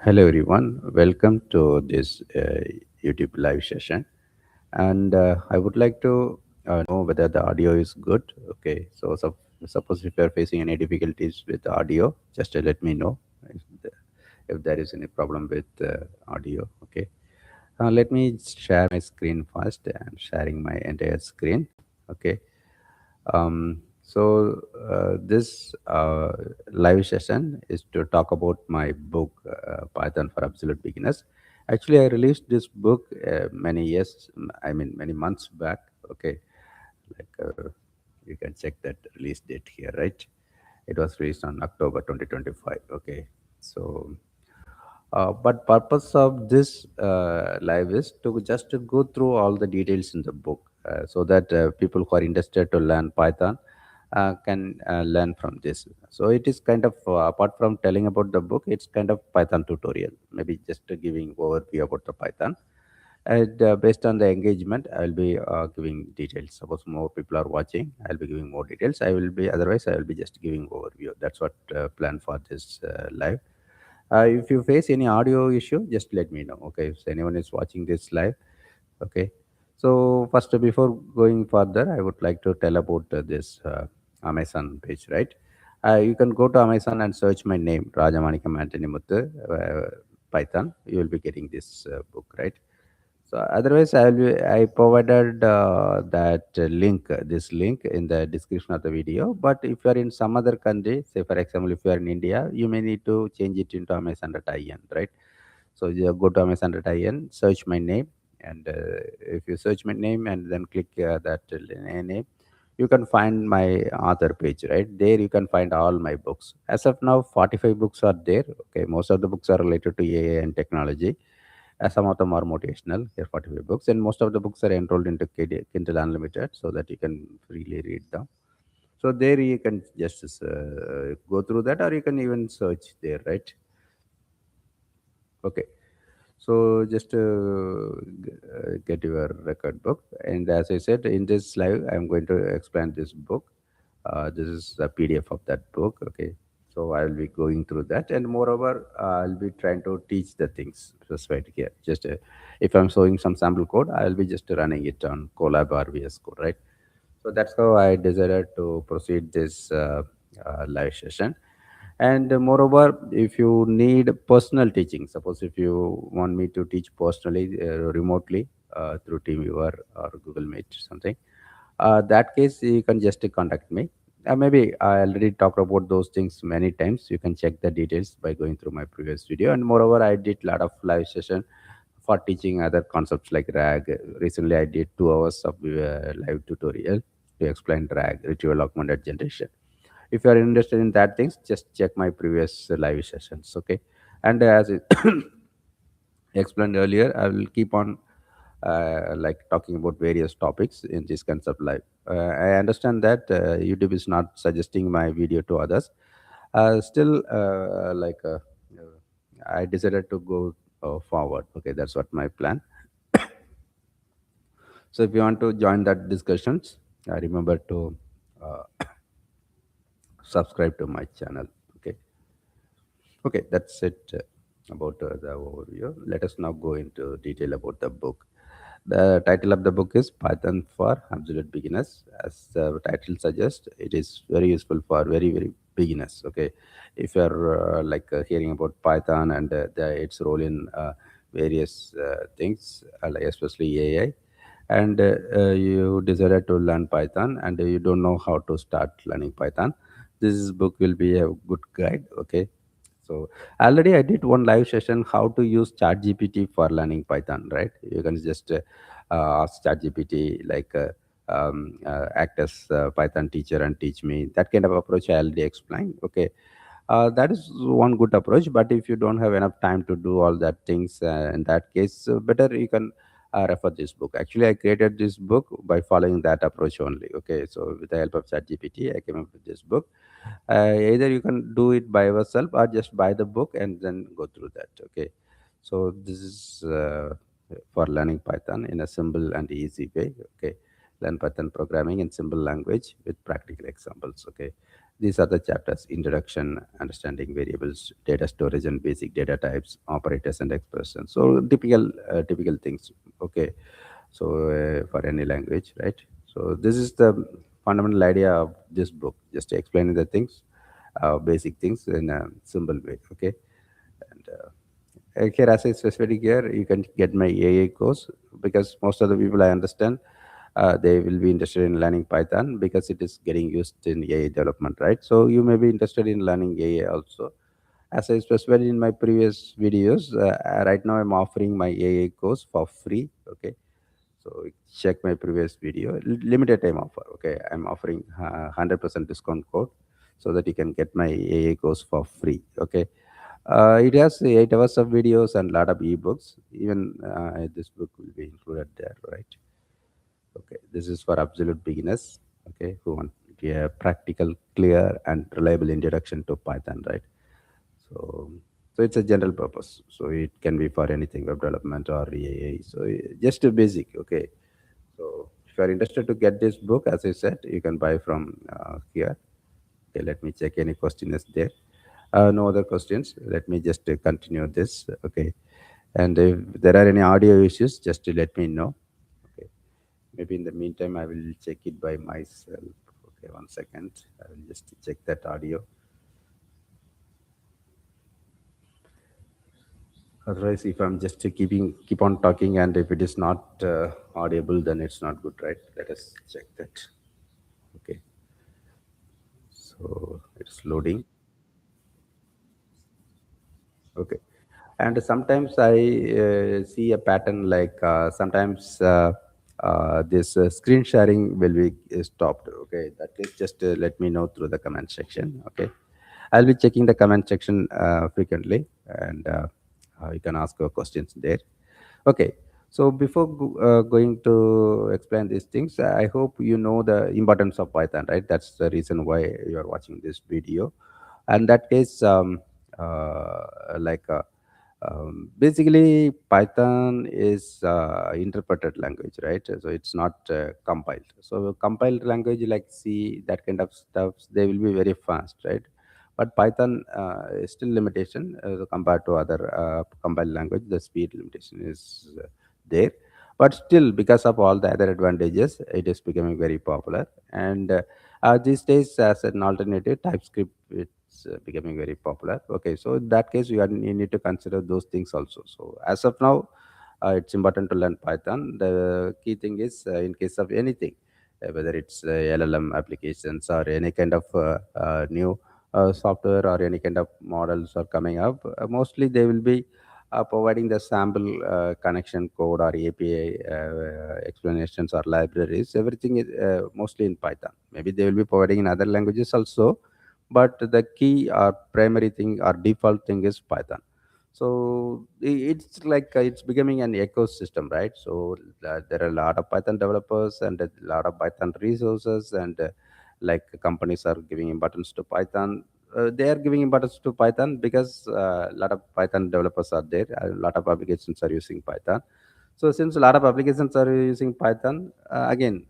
Hello, everyone. Welcome to this YouTube live session. And I would like to know whether the audio is good. Okay, so suppose if you are facing any difficulties with the audio, just let me know if, the, if there is any problem with audio. Okay, let me share my screen first. I'm sharing my entire screen. Okay, this live session is to talk about my book, Python for Absolute Beginners. Actually, I released this book many years, I mean, many months back. Okay, like you can check that release date here, right? It was released on October 2025. Okay, so but purpose of this live is to just to go through all the details in the book so that people who are interested to learn Python can learn from this. So it is kind of apart from telling about the book, it's kind of Python tutorial. Maybe just giving overview about the Python. And based on the engagement, I will be giving details. Suppose more people are watching, I'll be giving more details. I will be otherwise I will be just giving overview. That's what plan for this live. If you face any audio issue, just let me know. Okay, if anyone is watching this live, okay. So first, before going further, I would like to tell about this Amazon page. Right, you can go to Amazon and search my name, Rajamanikam Anthony Muthu, Python. You will be getting this book, right? So otherwise, I provided this link in the description of the video. But if you are in some other country, say for example, if you are in India, you may need to change it into Amazon.in, right? So you go to Amazon.in, search my name, and if you search my name and then click name, you can find my author page, right? There you can find all my books. As of now, 45 books are there. Okay, most of the books are related to AI and technology. Some of them are motivational. Here, 45 books, and most of the books are enrolled into Kindle Unlimited, so that you can freely read them. So there you can just go through that, or you can even search there, right? Okay. So just get your record book, and as I said in this live, I'm going to explain this book. This is a PDF of that book. Okay, so I will be going through that, and moreover, I'll be trying to teach the things just right here. Just if I'm showing some sample code, I'll be just running it on Colab or VS Code, right? So that's how I decided to proceed this live session. And moreover, if you need personal teaching, suppose if you want me to teach personally, remotely, through TeamViewer or Google Meet or something, that case you can just contact me. Maybe I already talked about those things many times. You can check the details by going through my previous video. And moreover, I did a lot of live session for teaching other concepts like RAG. Recently, I did 2 hours of live tutorial to explain RAG, retrieval augmented generation. If you are interested in that things, just check my previous live sessions. Okay, and as I explained earlier, I will keep on like talking about various topics in this concept live. I understand that YouTube is not suggesting my video to others. Still, I decided to go forward. Okay, that's what my plan. So if you want to join that discussions, remember to uh, subscribe to my channel. Okay. Okay, that's it about the overview. Let us now go into detail about the book. The title of the book is Python for Absolute Beginners. As the title suggests, it is very useful for very beginners. Okay, if you are hearing about Python and its role in various things, like especially AI, and you desire to learn Python and you don't know how to start learning Python, this book will be a good guide. Okay, so already I did one live session how to use ChatGPT for learning Python. Right? You can just ask ChatGPT act as a Python teacher and teach me. That kind of approach I already explained. Okay, that is one good approach. But if you don't have enough time to do all that things, in that case, better you can refer this book. Actually, I created this book by following that approach only. Okay, so with the help of ChatGPT, I came up with this book. Either you can do it by yourself or just buy the book and then go through that. Okay, so this is for learning Python in a simple and easy way. Okay, learn Python programming in simple language with practical examples. Okay, These are the chapters: introduction, understanding variables, data storage and basic data types, operators and expressions. So typical things. Okay. So for any language, right? So this is the fundamental idea of this book, just explaining the things, basic things in a simple way. Okay. And here, as I specified here, you can get my AI course, because most of the people I understand, they will be interested in learning Python because it is getting used in AI development, right? So you may be interested in learning AI also. As I specified in my previous videos, right now I'm offering my AI course for free. Okay. So check my previous video. Limited time offer. Okay, I'm offering 100% discount code, so that you can get my AA course for free. Okay, it has 8 hours of videos and lot of ebooks. Even this book will be included there, right? Okay, this is for absolute beginners. Okay, who want a practical, clear, and reliable introduction to Python, right? So, so it's a general purpose. So it can be for anything, web development or EAA. So just a basic. Okay. So if you are interested to get this book, as I said, you can buy from here. Okay, let me check any question is there. No other questions. Let me just continue this. Okay. And if there are any audio issues, just to let me know. Okay. Maybe in the meantime, I will check it by myself. Okay, 1 second. I will just check that audio. Otherwise, if I'm just keep on talking, and if it is not audible, then it's not good, right? Let us check that. Okay, so it's loading. Okay, and sometimes I see a pattern, like sometimes this screen sharing will be stopped. Okay, that is just let me know through the comment section. Okay, I'll be checking the comment section frequently, and you can ask your questions there. Okay, so before going to explain these things, I hope you know the importance of Python, right? That's the reason why you are watching this video. And that case, like basically, Python is interpreted language, right? So it's not compiled. So compiled language like C, that kind of stuff, they will be very fast, right? But Python is still limitation compared to other compiled language. The speed limitation is there, but still, because of all the other advantages, it is becoming very popular. And these days, as an alternative, TypeScript it's becoming very popular. Okay, so in that case, you need to consider those things also. So as of now, it's important to learn Python. The key thing is, in case of anything, whether it's LLM applications or any kind of new software or any kind of models are coming up, mostly they will be providing the sample connection code or API explanations or libraries. Everything is mostly in Python. Maybe they will be providing in other languages also, but the key or primary thing or default thing is Python. So it's like it's becoming an ecosystem, right? So there are a lot of Python developers and a lot of Python resources, and like companies are giving importance to Python. They are giving importance to Python because a lot of Python developers are there. A lot of applications are using Python. So since a lot of applications are using Python, again,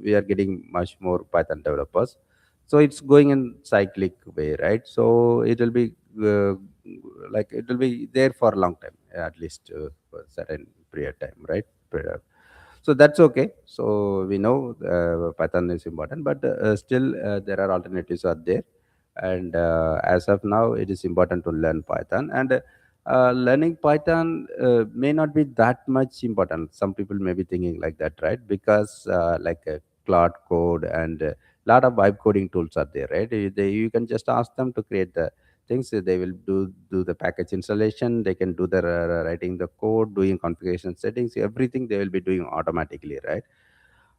we are getting much more Python developers. So it's going in cyclic way, right? So it will be like it will be there for a long time, at least for a certain period of time, right? So that's okay. So we know Python is important, but still there are alternatives are there. And as of now, it is important to learn Python. And learning Python may not be that much important. Some people may be thinking like that, right? Because like Cloud Code and a lot of vibe coding tools are there, right? You can just ask them to create the things. They will do the package installation. They can do the writing the code, doing configuration settings, everything they will be doing automatically, right?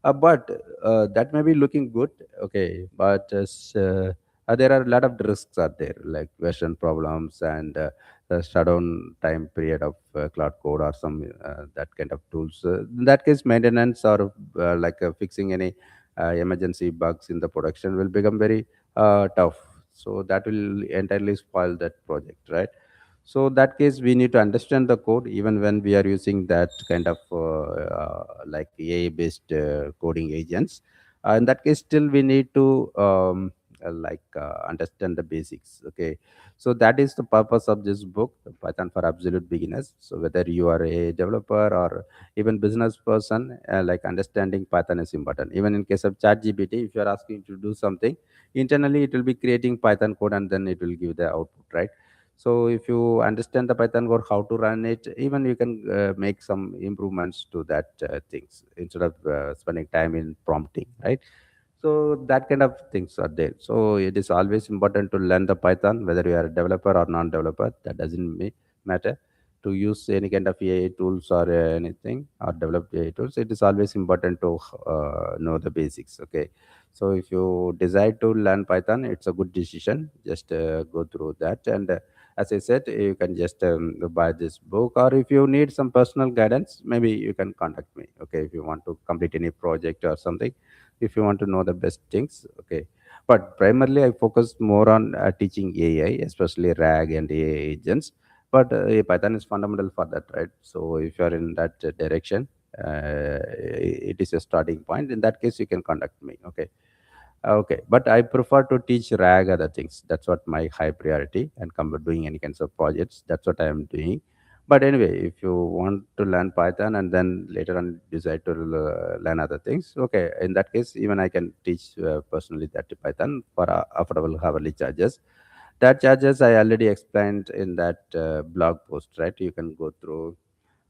But that may be looking good, okay, but there are a lot of risks are there, like version problems and the shutdown time period of Cloud Code or some that kind of tools. In that case, maintenance or like fixing any emergency bugs in the production will become very tough. So that will entirely spoil that project, right? So that case, we need to understand the code even when we are using that kind of like AI based coding agents. In that case, still we need to understand the basics. Okay, so that is the purpose of this book, Python for Absolute Beginners. So whether you are a developer or even business person, understanding Python is important. Even in case of ChatGPT, if you are asking to do something internally, it will be creating Python code and then it will give the output, right? So if you understand the Python code, how to run it, even you can make some improvements to that things instead of spending time in prompting, right? So that kind of things are there. So it is always important to learn the Python, whether you are a developer or non-developer. That doesn't matter. To use any kind of AI tools or anything or develop AI tools, it is always important to know the basics. Okay. So if you decide to learn Python, it's a good decision. Just go through that. And as I said, you can just buy this book, or if you need some personal guidance, maybe you can contact me. Okay. If you want to complete any project or something, if you want to know the best things. Okay, but primarily I focus more on teaching AI, especially RAG and AI agents. But Python is fundamental for that, right? So if you are in that direction, it is a starting point. In that case, you can contact me. Okay. Okay, but I prefer to teach RAG other things. That's what my high priority, and come doing any kinds of projects. That's what I am doing. But anyway, if you want to learn Python and then later on decide to learn other things, okay, in that case, even I can teach personally that Python for affordable hourly charges. That charges I already explained in that blog post, right? You can go through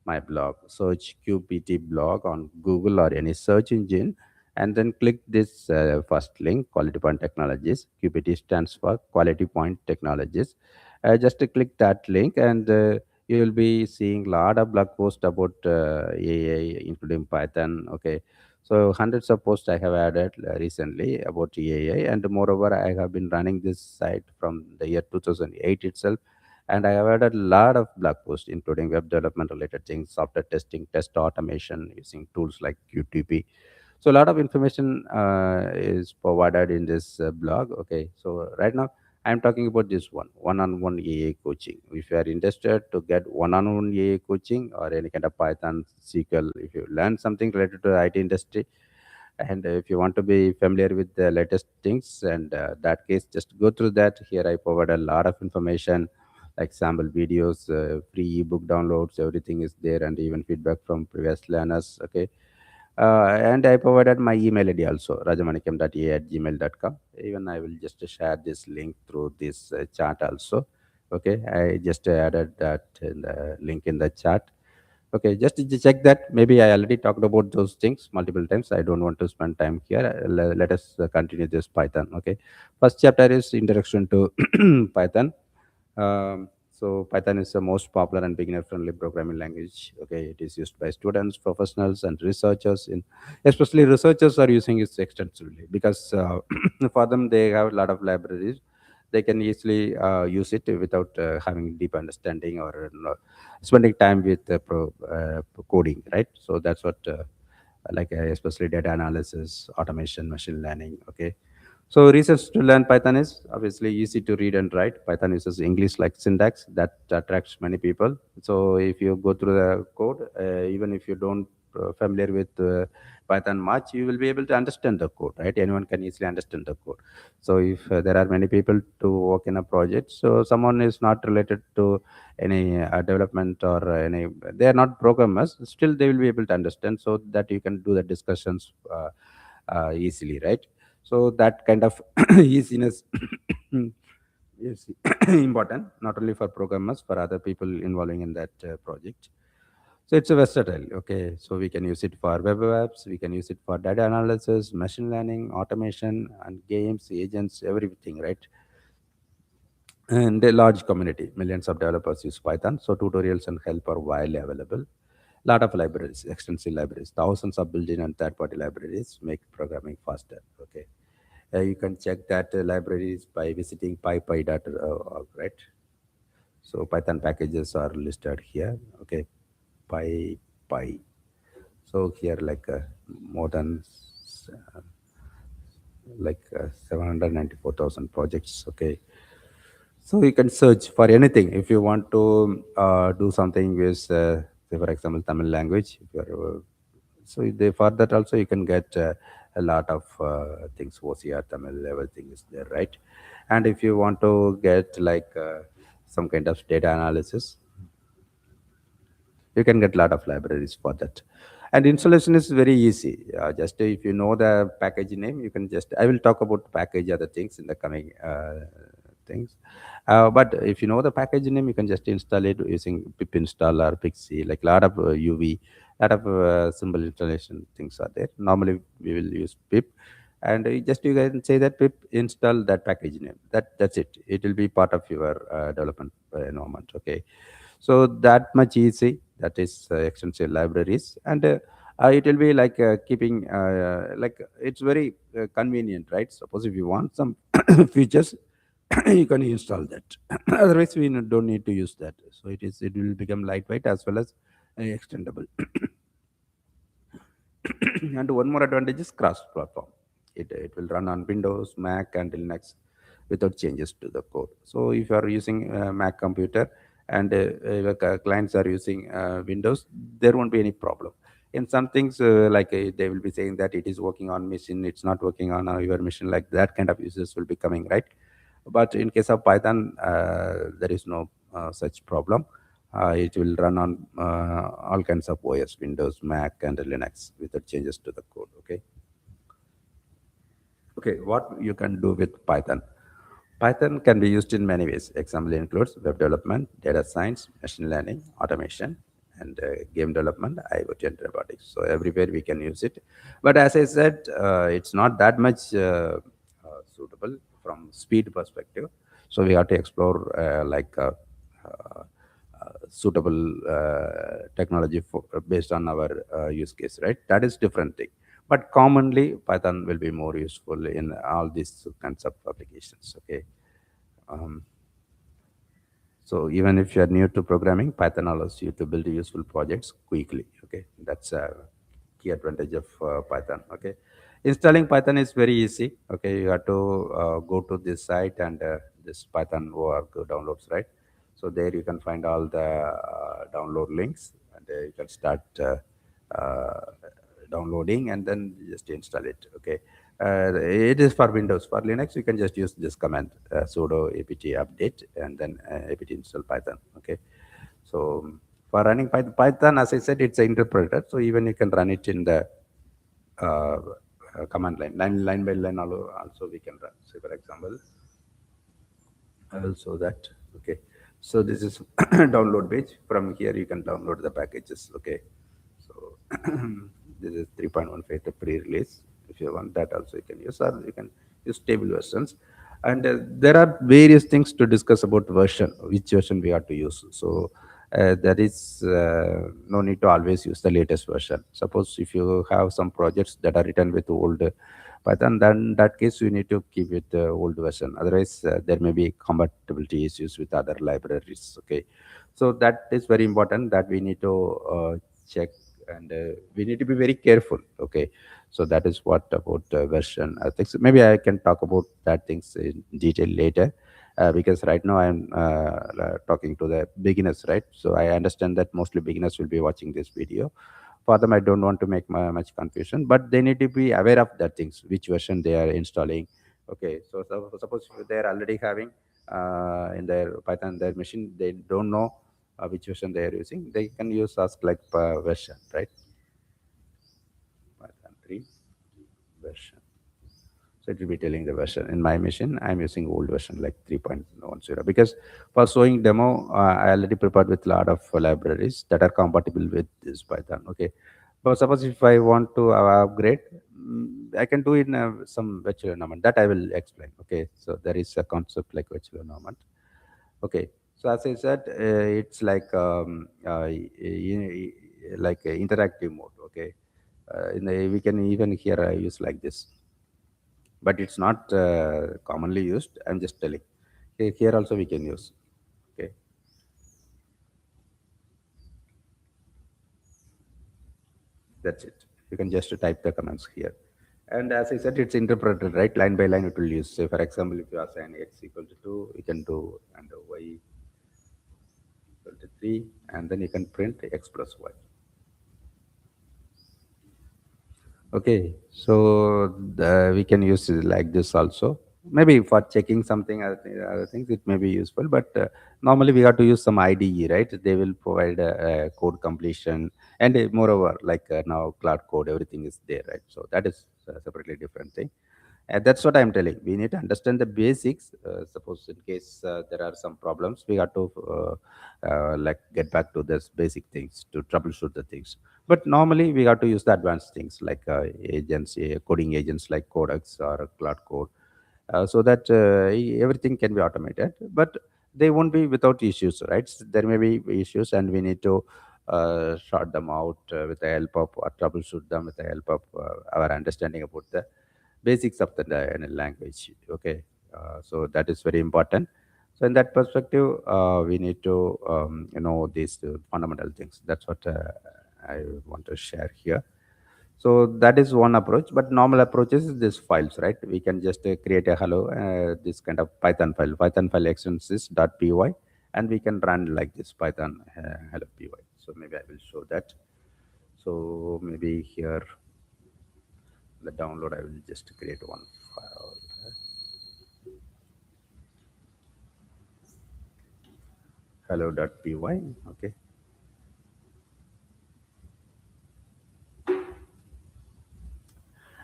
my blog, search QPT blog on Google or any search engine, and then click this first link, Quality Point Technologies. QPT stands for Quality Point Technologies. Just to click that link, and you will be seeing a lot of blog posts about AI, including Python. Okay, so hundreds of posts I have added recently about AI, and moreover, I have been running this site from the year 2008 itself, and I have added a lot of blog posts, including web development related things, software testing, test automation using tools like QTP. So a lot of information is provided in this blog. Okay, so right now I'm talking about this one-on-one AI coaching. If you are interested to get one-on-one AI coaching or any kind of Python, SQL, if you learn something related to the IT industry, and if you want to be familiar with the latest things, and that case, just go through that. Here I provide a lot of information, like sample videos, free ebook downloads, everything is there, and even feedback from previous learners. Okay, and I provided my email ID also, rajamanikam.a@gmail.com. Even I will just share this link through this chat also. Okay, I just added that in the link in the chat. Okay, just to check that. Maybe I already talked about those things multiple times. I don't want to spend time here. Let us continue this Python. Okay, first chapter is introduction to Python. So Python is the most popular and beginner-friendly programming language. Okay, it is used by students, professionals, and researchers. Especially researchers are using it extensively because for them they have a lot of libraries. They can easily use it without having deep understanding or spending time with coding, right? So that's what especially data analysis, automation, machine learning. Okay, so reasons to learn Python is obviously easy to read and write. Python uses English like syntax that attracts many people. So if you go through the code, even if you don't familiar with Python much, you will be able to understand the code, right? Anyone can easily understand the code. So if there are many people to work in a project, so someone is not related to any development or any, they are not programmers, still they will be able to understand, so that you can do the discussions easily, right? So that kind of easiness is important, not only for programmers, for other people involving in that project. So it's a versatile. Okay, so we can use it for web apps, we can use it for data analysis, machine learning, automation, and games, agents, everything, right? And a large community, millions of developers use Python, so tutorials and help are widely available. Lot of libraries, extensive libraries, thousands of built-in and third-party libraries make programming faster. Okay, you can check that libraries by visiting pypy.org, right? So Python packages are listed here. Okay, PyPy. So here more than uh, 794,000 projects. Okay, so you can search for anything if you want to do something with, say for example, Tamil language. If you're, so they, for that also you can get a lot of things, OCR, Tamil, everything is there, right? And if you want to get like some kind of data analysis, you can get a lot of libraries for that. And installation is very easy. Just if you know the package name, you can just, I will talk about package other things in the coming things. But if you know the package name, you can just install it using pip installer, pixie, like a lot of uv, lot of simple installation things are there. Normally we will use pip, and just you can say that pip install that package name, that's it. It will be part of your development environment, okay? So that much easy, that is extensive libraries. And it will be like keeping like it's very convenient, right? Suppose if you want some features, you can install that. Otherwise we don't need to use that. So it will become lightweight as well as extendable. And one more advantage is cross-platform. It will run on Windows, Mac, and Linux without changes to the code. So if you are using a Mac computer and your clients are using Windows, there won't be any problem. In some things, like they will be saying that it is working on machine, it's not working on your machine, like that kind of users will be coming, right? But in case of Python, there is no such problem. It will run on all kinds of OS, Windows, Mac, and Linux without changes to the code. Okay. Okay. What you can do with Python? Python can be used in many ways. Example includes web development, data science, machine learning, automation, and game development, IoT, and robotics. So everywhere we can use it. But as I said, it's not that much suitable from speed perspective. So we have to explore uh, suitable technology for, based on our use case, right? That is different thing. But commonly, Python will be more useful in all these kinds of applications. Okay. Um, so even if you are new to programming, Python allows you to build useful projects quickly. Okay, that's a key advantage of Python. Okay, installing Python is very easy. Okay, you have to go to this site and this Python org downloads, right? So there you can find all the download links, and you can start uh, downloading, and then just install it. Okay, it is for Windows. For Linux, you can just use this command, sudo apt update, and then apt install Python. Okay, so for running Python, as I said, it's an interpreter, so even you can run it in the uh, command line by line. Also we can run. So for example, I will show that. Okay. So this is download page. From here you can download the packages. Okay. So this is 3.15, the pre-release. If you want that also you can use, or you can use stable versions. And there are various things to discuss about version, which version we have to use. So there is no need to always use the latest version. Suppose if you have some projects that are written with old Python, then in that case you need to keep it old version. Otherwise, there may be compatibility issues with other libraries. Okay, so that is very important that we need to check, and we need to be very careful. Okay, so that is what about version. I think so maybe I can talk about that things in detail later. Because right now I'm talking to the beginners, right? So I understand that mostly beginners will be watching this video. For them, I don't want to make much confusion, but they need to be aware of that things, which version they are installing. Okay, so suppose they are already having in their Python, their machine, they don't know which version they are using, they can use ask like version, right? Python 3 version. So it will be telling the version. In my machine, I'm using old version like 3.10, because for showing demo, I already prepared with a lot of libraries that are compatible with this Python. Okay. But suppose if I want to upgrade, I can do in some virtual environment that I will explain. Okay. So there is a concept like virtual environment. Okay. So as I said, it's like a interactive mode. Okay. We can even here use like this, but it's not commonly used. I'm just telling. Okay, here also we can use. Okay, that's it. You can just type the commands here. And as I said, it's interpreted, right? Line by line, it will use. Say, for example, if you assign x equal to 2, you can do and y equal to 3, and then you can print x plus y. Okay, so we can use it like this also. Maybe for checking something, other things, it may be useful. But normally we have to use some IDE, right? They will provide a code completion, and moreover, like now Cloud Code, everything is there, right? So that is a separately different thing. That's what I'm telling. We need to understand the basics. Suppose in case there are some problems, we have to like get back to this basic things to troubleshoot the things. But normally we have to use the advanced things like agents, coding agents like Codex or Cloud Code, so that everything can be automated. But they won't be without issues, right? There may be issues, and we need to sort them out with the help of, or troubleshoot them with the help of our understanding about the basics of the language. Okay, so that is very important. So in that perspective, we need to know these fundamental things. That's what I want to share here. So that is one approach, but normal approach is this files, right? We can just create a hello, this kind of Python file. Python file extends is .py, and we can run like this Python hello py. So maybe I will show that. So maybe here the download, I will just create one file, hello.py. Okay,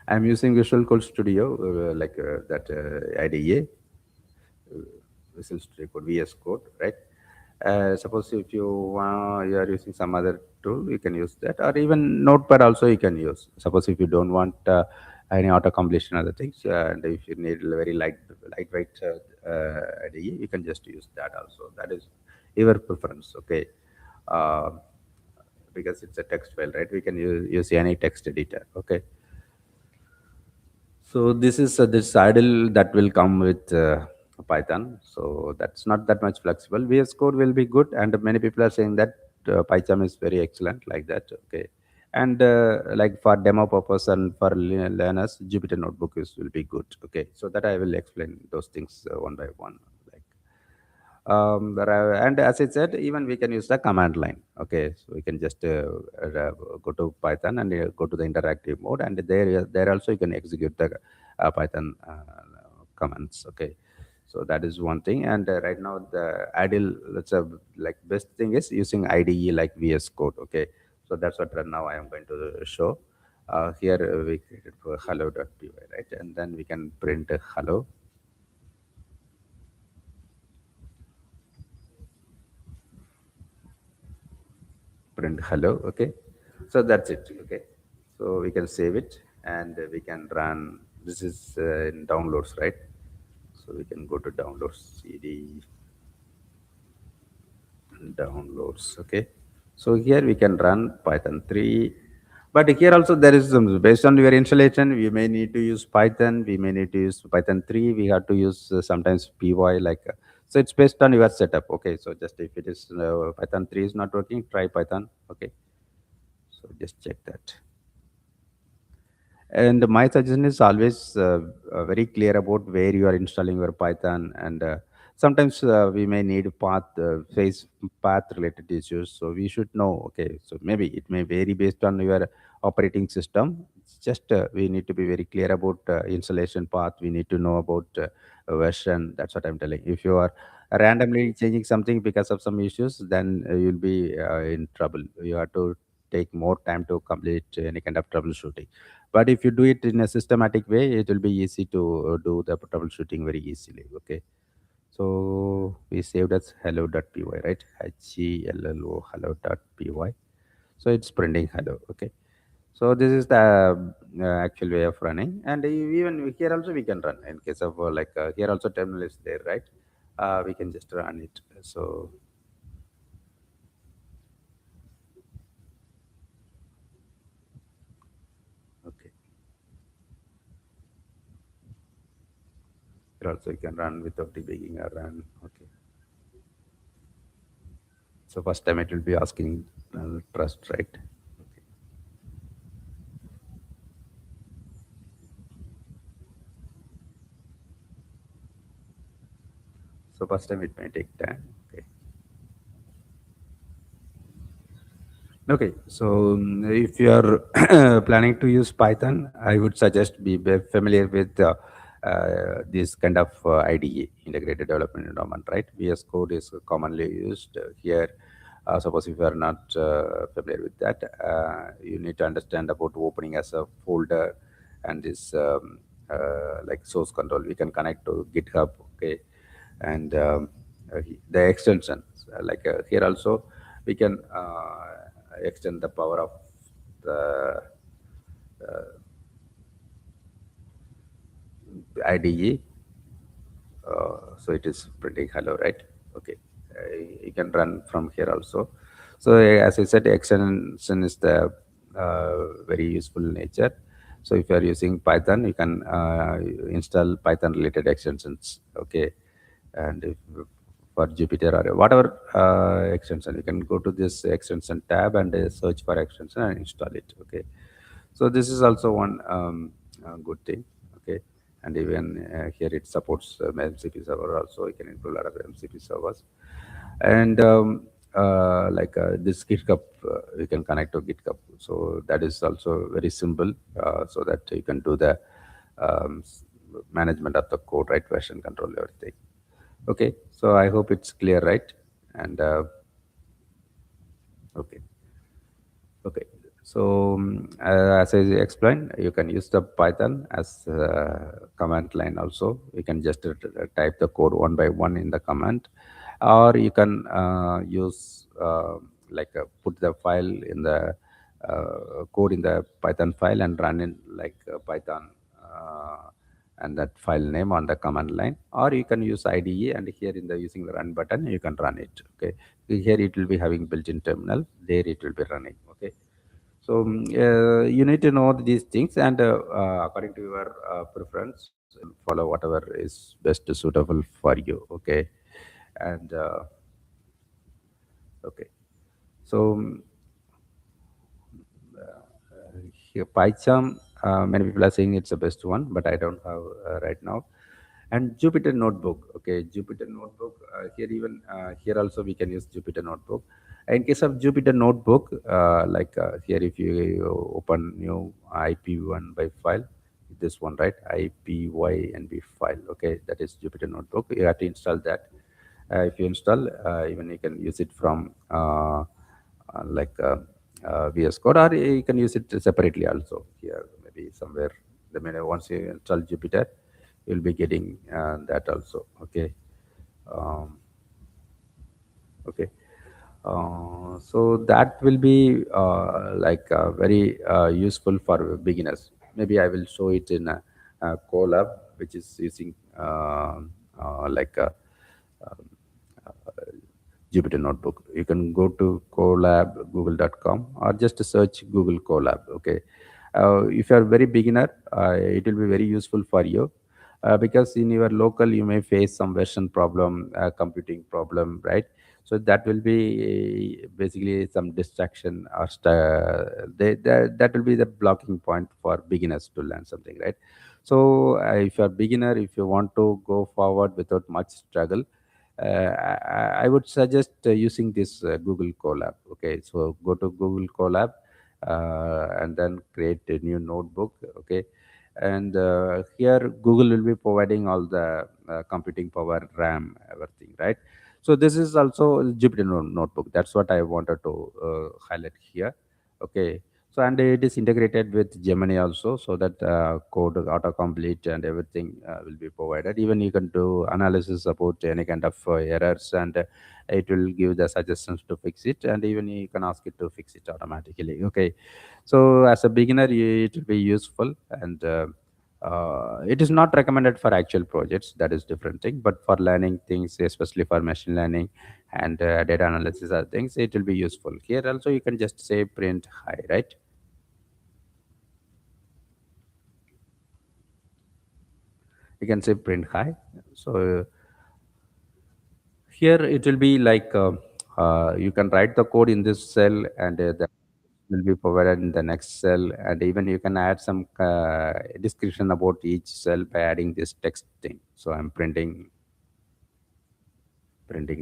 I'm using Visual Code Studio, like that IDE, Visual Studio Code, VS Code, right? Suppose if you are using some other tool, you can use that, or even Notepad also you can use. Suppose if you don't want any auto completion other things, and if you need very lightweight IDE, you can just use that also. That is your preference, okay? Uh, because it's a text file, right? We can use any text editor, okay? So this is this idle that will come with Python. So that's not that much flexible. VS Code will be good, and many people are saying that PyCharm is very excellent like that. Okay, and like for demo purpose and for learners, Jupyter Notebook is will be good. Okay, so that I will explain those things one by one. Like and as I said, even we can use the command line. Okay, so we can just go to Python and go to the interactive mode, and there also you can execute the Python commands. Okay, so that is one thing. And right now the ideal, that's a like best thing is using IDE like VS Code. Okay, so that's what now I am going to show. Here we created for hello.py, right, and then we can print hello, print hello. Okay, so that's it. Okay, so we can save it, and we can run. This is in downloads, right? So we can go to downloads, cd downloads. Okay, so here we can run Python 3, but here also there is some, based on your installation we may need to use Python, we may need to use Python 3, we have to use sometimes py, like so it's based on your setup. Okay, so just if it is Python 3 is not working, try Python. Okay, so just check that. And my suggestion is always very clear about where you are installing your Python, and sometimes we may need face path related issues. So we should know. Okay, so maybe it may vary based on your operating system. It's just we need to be very clear about installation path. We need to know about version. That's what I'm telling. If you are randomly changing something because of some issues, then you'll be in trouble. You have to take more time to complete any kind of troubleshooting. But if you do it in a systematic way, it will be easy to do the troubleshooting very easily. Okay, so we saved as hello.py, right? hello hello.py. So it's printing hello. Okay, so this is the actual way of running, and even here also we can run in case of like here also terminal is there, right? We can just run it. So okay, here also you can run without debugging or run. Okay, so first time it will be asking trust, right? Okay. So first time it may take time. Okay. Okay, so if you are planning to use Python, I would suggest be familiar with this kind of IDE, Integrated Development Environment, right? VS Code is commonly used here. Suppose if you are not familiar with that, you need to understand about opening as a folder and this like source control. We can connect to GitHub, okay, and the extensions like here also we can extend the power of the IDE. So it is printing hello, right? Okay, you can run from here also. So as I said, extension is the very useful nature. So if you are using Python, you can install Python related extensions. Okay, and if, for Jupyter or whatever extension, you can go to this extension tab and search for extension and install it. Okay, so this is also one good thing. Okay, and even here it supports MCP server also. You can install a lot of MCP servers, and like this GitHub, you can connect to GitHub. So that is also very simple, so that you can do the management of the code, right? Version control, everything. Okay, so I hope it's clear, right? And okay. Okay. So as I explained, you can use the Python as command line also. You can just type the code one by one in the command, or you can use like put the file in the code in the Python file and run in like Python and that file name on the command line, or you can use IDE and here in the using the run button you can run it. Okay, here it will be having built-in terminal, there it will be running. Okay, so you need to know these things, and according to your preference, follow whatever is best suitable for you. Okay, and okay, so here, PyCharm, many people are saying it's the best one, but I don't have right now. And Jupyter Notebook, okay, Jupyter Notebook. Here even here also we can use Jupyter Notebook. In case of Jupyter Notebook, like here if you open new IP1 by file, this one, right? IPYNB file, okay, that is Jupyter Notebook. You have to install that. If you install, even you can use it from like VS Code, or you can use it separately also. Here, maybe somewhere the menu once you install Jupyter, you'll be getting that also. Okay, um, okay. So that will be like very useful for beginners. Maybe I will show it in a Colab, which is using like Jupyter Notebook. You can go to Colab, google.com, or just search Google Colab. Okay. If you are very beginner, it will be very useful for you because in your local you may face some version problem, computing problem, right? So that will be basically some distraction or that will be the blocking point for beginners to learn something, right? So if you are beginner, if you want to go forward without much struggle, I would suggest using this Google Colab. Okay, so go to Google Colab and then create a new notebook. Okay, and here Google will be providing all the computing power, RAM, everything, right? So this is also Jupyter notebook. That's what I wanted to highlight here. Okay, so and it is integrated with Gemini also, so that code autocomplete and everything will be provided. Even you can do analysis about any kind of errors, and it will give the suggestions to fix it, and even you can ask it to fix it automatically. Okay, so as a beginner, it will be useful, and it is not recommended for actual projects. That is different thing, but for learning things, especially for machine learning and data analysis or things, it will be useful. Here also, you can just say print hi, right? You can say print hi. So here it will be like you can write the code in this cell, and that will be provided in the next cell, and even you can add some description about each cell by adding this text thing. So I'm printing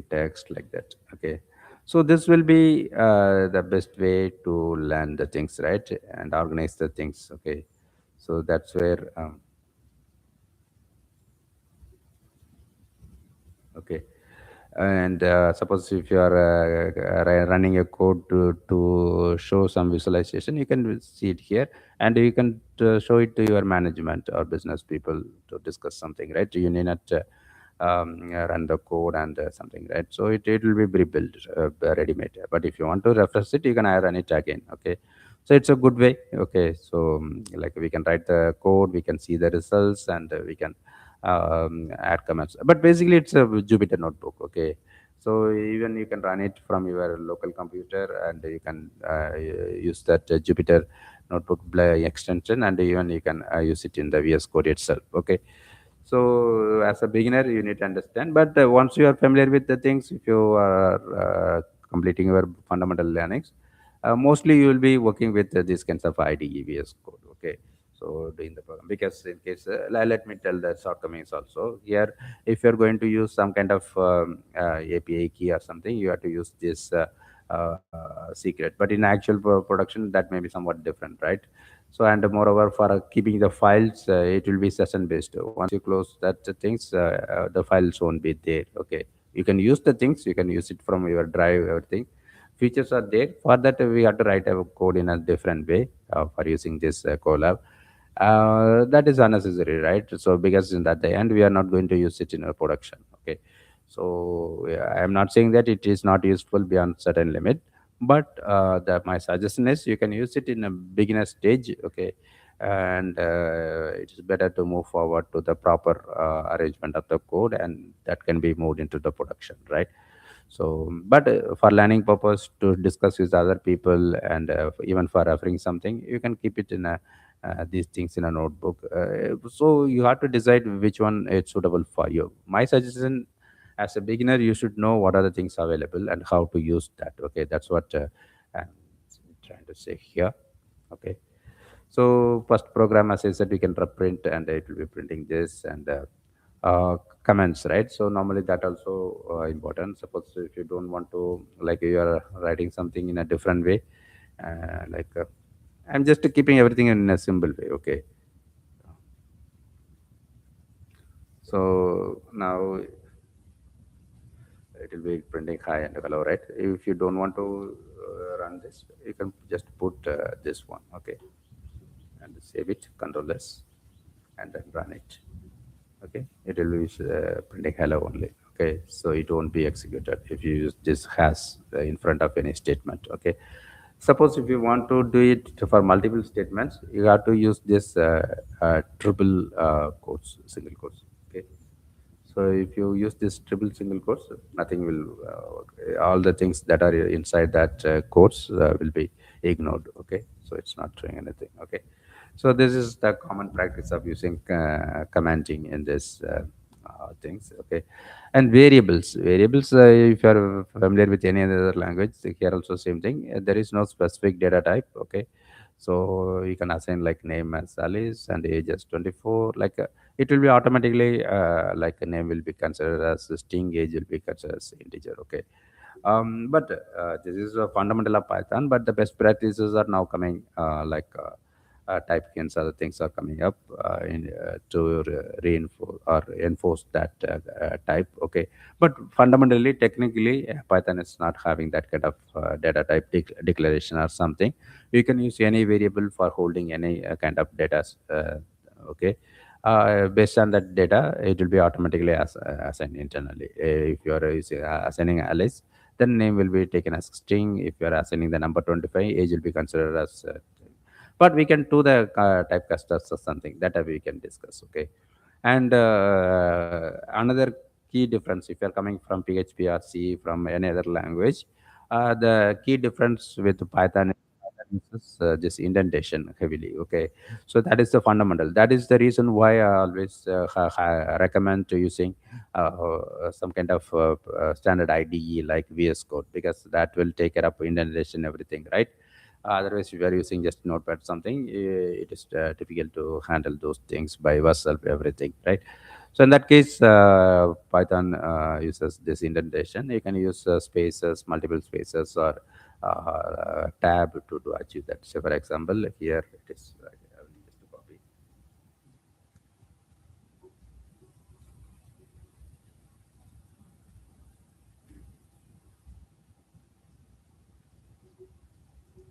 text like that. Okay, So this will be the best way to learn the things, right, and organize the things. Okay, so that's where okay. And suppose if you are running a code to show some visualization, you can see it here, and you can show it to your management or business people to discuss something, right? You need not run the code and something, right? So it will be pre-built, ready made. But if you want to refresh it, you can run it again. Okay, so it's a good way. Okay, so like we can write the code, we can see the results, and we can add comments. But basically, it's a Jupyter notebook. Okay, so even you can run it from your local computer, and you can use that Jupyter notebook extension, and even you can use it in the VS Code itself. Okay, so as a beginner, you need to understand. But once you are familiar with the things, if you are completing your fundamental learnings, mostly you will be working with these kinds of IDE VS Code. Okay, so doing the program, because in case let me tell the shortcomings also here. If you're going to use some kind of API key or something, you have to use this secret. But in actual production, that may be somewhat different, right? So and moreover, for keeping the files, it will be session based. Once you close that things, the files won't be there. Okay, you can use the things, you can use it from your drive, everything. Features are there. For that, we have to write a code in a different way for using this Colab. That is unnecessary, right? So because in that the end, we are not going to use it in our production. Okay, so yeah, I am not saying that it is not useful beyond certain limit, but my suggestion is you can use it in a beginner stage. Okay, and it is better to move forward to the proper arrangement of the code, and that can be moved into the production, right? So but for learning purpose, to discuss with other people, and even for referring something, you can keep it in a these things in a notebook. So you have to decide which one is suitable for you. My suggestion, as a beginner, you should know what are the things available and how to use that. Okay, that's what I'm trying to say here. Okay, so first program, as I said, we can print, and it will be printing this, and comments, right? So normally that also important. Suppose if you don't want to, like you are writing something in a different way, like I'm just keeping everything in a simple way. Okay, so now it will be printing high and hello, right? If you don't want to run this, you can just put this one. Okay, and save it, control s, and then run it. Okay, it will be printing hello only. Okay, so it won't be executed if you use this hash in front of any statement. Okay, suppose if you want to do it for multiple statements, you have to use this triple quotes, single quotes. Okay, so if you use this triple single quotes, nothing will work. All the things that are inside that quotes will be ignored. Okay, so it's not doing anything. Okay, so this is the common practice of using commenting in this things. Okay, and variables. If you are familiar with any other language, here also same thing. There is no specific data type. Okay, so you can assign like name as Alice and age as 24. Like it will be automatically like a name will be considered as a string, age will be considered as integer. Okay, but this is a fundamental of Python, but the best practices are now coming type hints, other things are coming up to reinforce or enforce that type. Okay, but fundamentally, technically, Python is not having that kind of data type declaration or something. You can use any variable for holding any kind of data. Okay, based on that data, it will be automatically assigned internally. If you are using, assigning Alice, then name will be taken as string. If you are assigning the number 25, age will be considered as but we can do the typecasters or something that we can discuss. Okay, and another key difference, if you're coming from PHP or C, from any other language, the key difference with Python is this indentation heavily. Okay, so that is the fundamental. That is the reason why I always recommend to using some kind of standard IDE like VS Code, because that will take care of indentation, everything, right? Otherwise, if you are using just Notepad something, it is difficult to handle those things by yourself, everything, right? So in that case, Python uses this indentation. You can use spaces, multiple spaces, or tab to achieve that. So for example, here it is. I will just copy.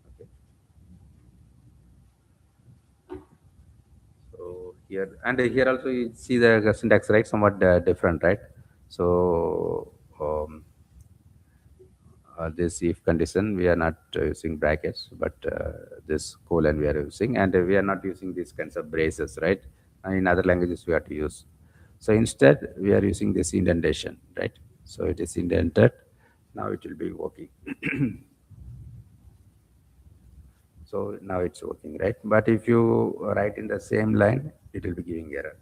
Okay. So here and here also you see the syntax, right, somewhat different, right? So this if condition we are not using brackets, but this colon we are using, and we are not using these kinds of braces, right? In other languages we have to use. So instead we are using this indentation, right? So it is indented. Now it will be working. So now it's working, right? But if you write in the same line, it will be giving error.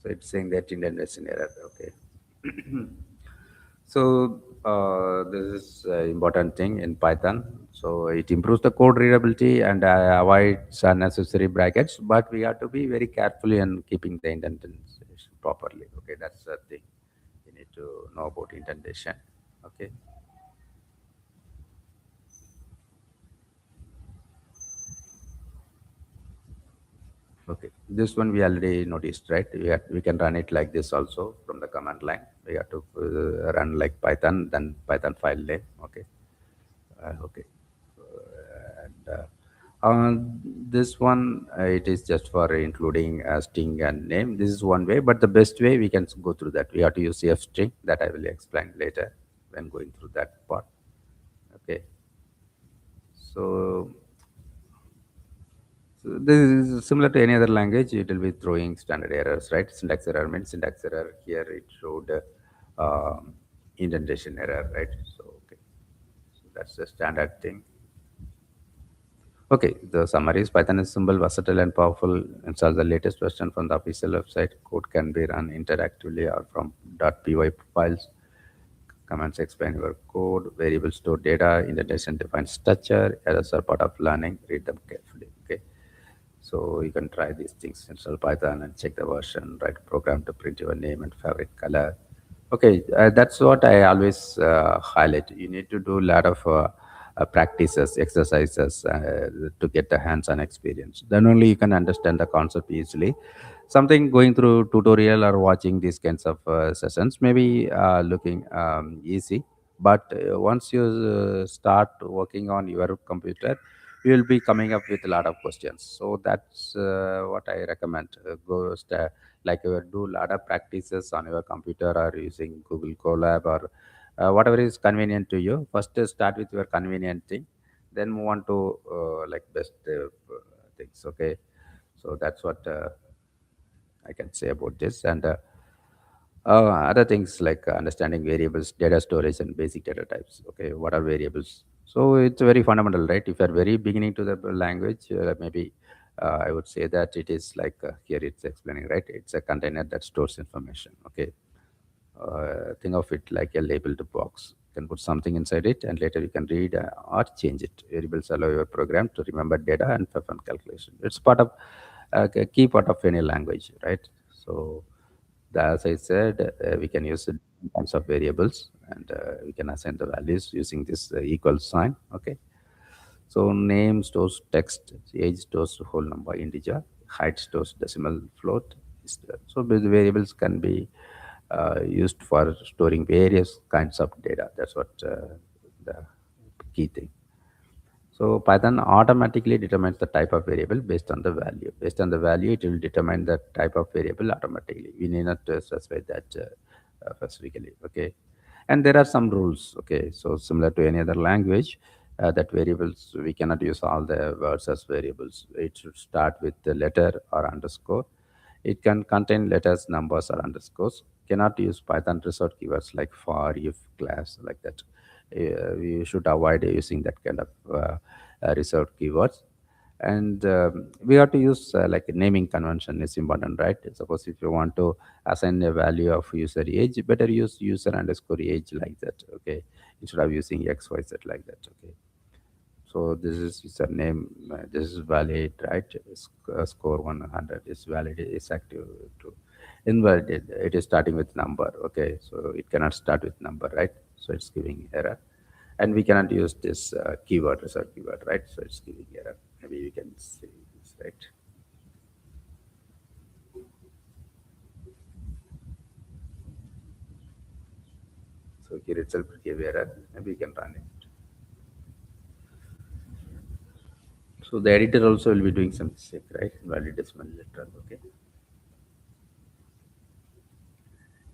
So it's saying that indentation error. Okay. So this is important thing in Python. So it improves the code readability and avoids unnecessary brackets. But we have to be very carefully in keeping the indentation properly. Okay, that's the thing. You need to know about indentation. Okay. Okay, this one we already noticed, right? We can run it like this also from the command line. We have to run like Python, then Python file name. Okay, okay. And this one, it is just for including string and name. This is one way, but the best way we can go through that. We have to use f string that I will explain later when going through that part. Okay, so so this is similar to any other language. It will be throwing standard errors, right? Syntax error means syntax error. Here it showed indentation error, right? So okay, so that's the standard thing. Okay, the summary is Python is simple, versatile, and powerful. Install the latest version from the official website. Code can be run interactively or from .py files. Commands explain your code. Variables store data. Indentation defines structure. Errors are part of learning. Read them carefully. Okay. So you can try these things, install Python and check the version, write a program to print your name and favorite color. Okay, that's what I always highlight. You need to do a lot of practices, exercises to get the hands-on experience. Then only you can understand the concept easily. Something going through tutorial or watching these kinds of sessions maybe looking easy, but once you start working on your computer, you will be coming up with a lot of questions. So that's what I recommend. Do a lot of practices on your computer or using Google Colab or whatever is convenient to you. First, start with your convenient thing, then move on to like best things. Okay, so that's what I can say about this. And other things like understanding variables, data storage, and basic data types. Okay, what are variables? So it's very fundamental, right? If you're very beginning to the language, maybe I would say that it is like here it's explaining, right? It's a container that stores information. Okay, think of it like a labeled box. You can put something inside it, and later you can read or change it. Variables allow your program to remember data and perform calculation. It's part of a key part of any language, right? So, as I said, we can use different kinds of variables, and we can assign the values using this equal sign. Okay. So name stores text, age stores whole number integer, height stores decimal float. So the variables can be used for storing various kinds of data. That's what the key thing. So Python automatically determines the type of variable based on the value. Based on the value, it will determine the type of variable automatically. We need not specify that specifically. Okay, and there are some rules. Okay, so similar to any other language, that variables we cannot use all the words as variables. It should start with the letter or underscore. It can contain letters, numbers, or underscores. Cannot use Python resort keywords like for, if, class, like that. We should avoid using that kind of resort keywords. And we have to use like naming convention is important, right? Suppose if you want to assign a value of user age, better use user underscore age like that. Okay, instead of using X, Y, Z like that. Okay. So this is a name. This is valid, right? Score 100 is valid. Is active. To invalid, it is starting with number. Okay, so it cannot start with number, right? So it's giving error, and we cannot use this keyword result keyword, right? So it's giving error. Maybe we can see this, right? So here itself will give error. Maybe we can run it. So the editor also will be doing some mistake, right? Valid decimal letter. Okay.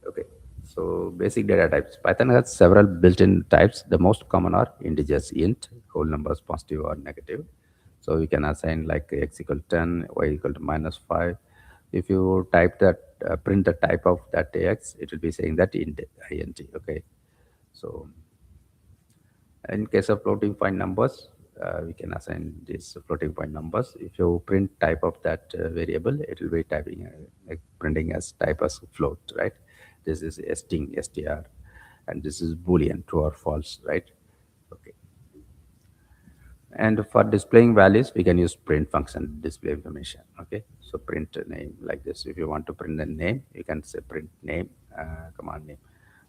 Okay. So basic data types. Python has several built-in types. The most common are integers, int, whole numbers, positive or negative. So we can assign like x equal 10, y equal to -5. If you type that, print the type of that x, it will be saying that int. Okay. So in case of floating point numbers, we can assign these floating point numbers. If you print type of that variable, it will be typing like printing as type as float, right? This is string, str, and this is boolean, true or false, right? Okay. And for displaying values, we can use print function to display information. Okay, so print a name like this. If you want to print a name, you can say print name, command name.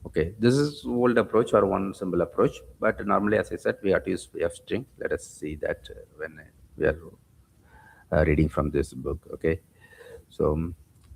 Okay, this is old approach or one symbol approach, but normally, as I said, we have to use f string. Let us see that when we are reading from this book. Okay, so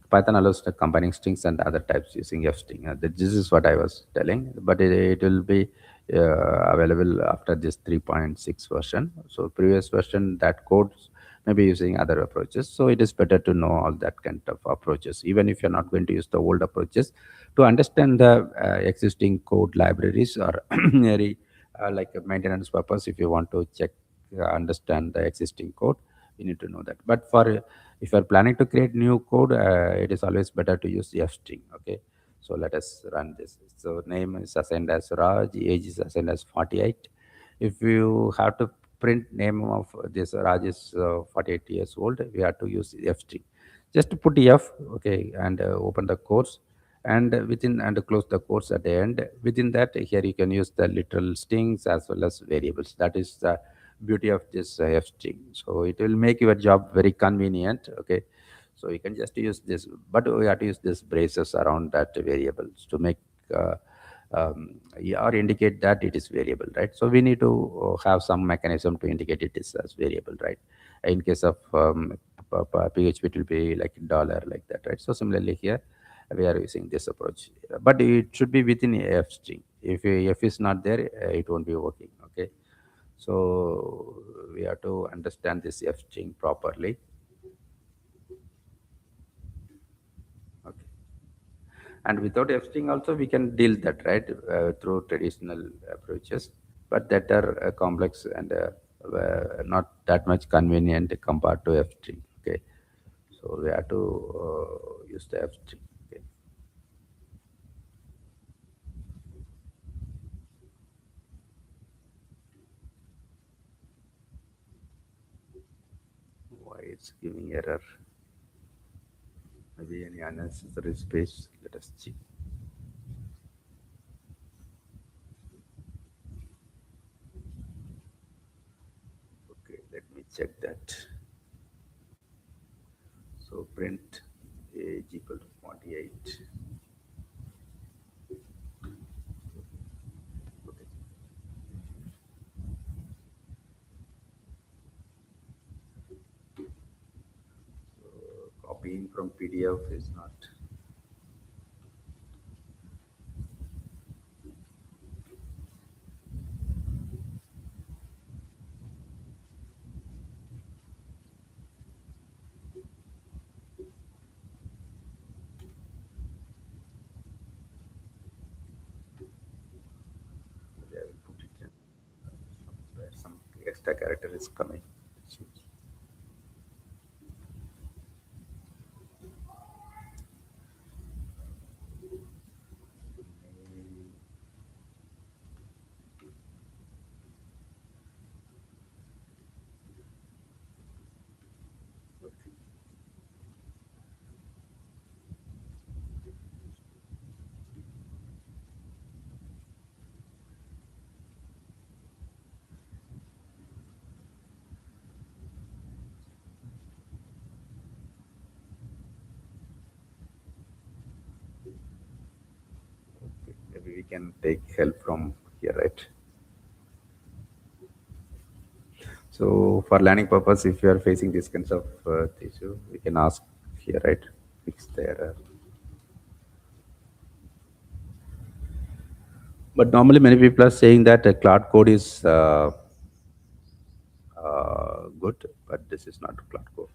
Python allows the combining strings and other types using f string. This is what I was telling, but it will be available after this 3.6 version. So previous version that codes maybe using other approaches. So it is better to know all that kind of approaches, even if you're not going to use the old approaches, to understand the existing code libraries or very like a maintenance purpose. If you want to check, understand the existing code, you need to know that. But for if you are planning to create new code, it is always better to use f string. Okay, so let us run this. So name is assigned as Raj, age is assigned as 48. If you have to print name of this Raj is 48 years old, we have to use f string. Just to put f, okay, and open the course, and within and close the course at the end. Within that, here you can use the literal strings as well as variables. That is the beauty of this f string. So it will make your job very convenient. Okay, so you can just use this, but we have to use this braces around that variables to make or indicate that it is variable, right? So we need to have some mechanism to indicate it is as variable, right? In case of php, it will be like dollar like that, right? So similarly here we are using this approach, but it should be within f string. If f is not there, it won't be working. Okay, so we have to understand this f string properly. Okay, and without f string also we can deal that, right, through traditional approaches, but that are complex and not that much convenient compared to f string. Okay, so we have to use the f string. Okay, why it's giving error? Maybe any unnecessary space. Let us see. Okay, let me check that. So print age equal to 48. Okay. So copying from PDF is not. I will put it in somewhere. Some extra character is coming. can take help from here, right? So for learning purpose, if you are facing these kinds of issue, we can ask here, right? Fix the error. But normally, many people are saying that cloud code is good, but this is not cloud code.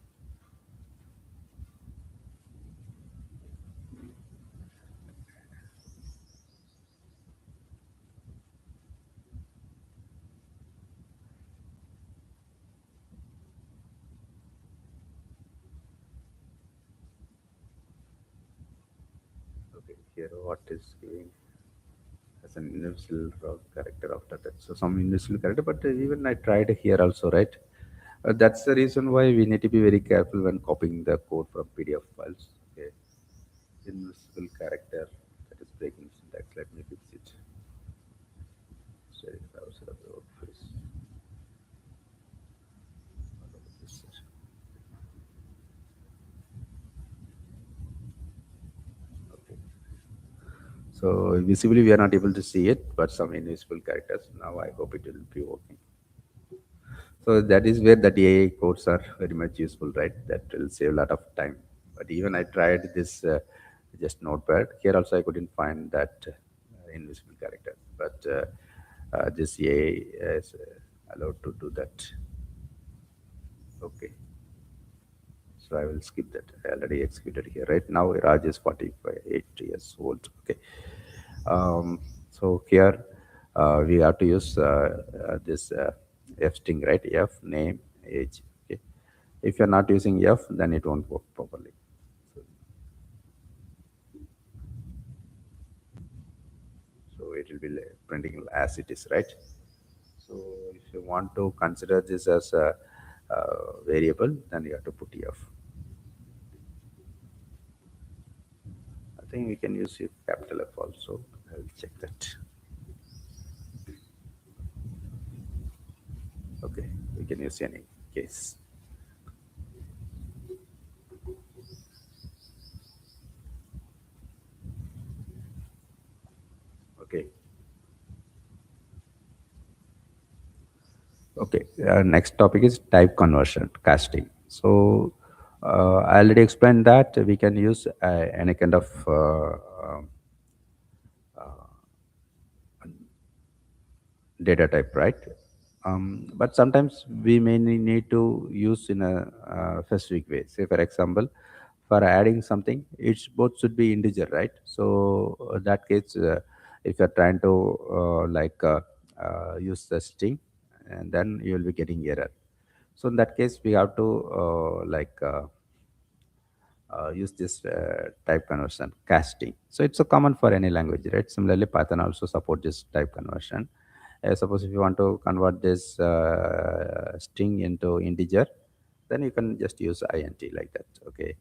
Okay, here what is giving as an universal character after that. So some universal character, but even I tried here also, right? That's the reason why we need to be very careful when copying the code from PDF files. Okay, invisible character that is breaking syntax. Let me fix it. Sharing browser of the workplace. Okay. So visibly we are not able to see it, but some invisible characters. Now I hope it will be working. So that is where the AI codes are very much useful, right? That will save a lot of time. But even I tried this just notepad. Here also I couldn't find that invisible character. But this AI is allowed to do that. Okay. So I will skip that. I already executed here. Right now, Raj is 48 years old. Okay. So here we have to use this F string, right? F name age. Okay. If you're not using F, then it won't work properly. So, so it will be printing as it is, right? So if you want to consider this as a variable, then you have to put F. I think we can use capital F also. I will check that. Okay, we can use any case. Okay. Okay. Next topic is type conversion, casting. So I already explained that we can use any kind of data type, right? But sometimes we may need to use in a specific way. Say, for example, for adding something, it's both should be integer, right? So that case, if you're trying to use the string, and then you will be getting error. So in that case, we have to use this type conversion casting. So it's so common for any language, right? Similarly, Python also support this type conversion. Suppose if you want to convert this string into integer, then you can just use int like that. Okay,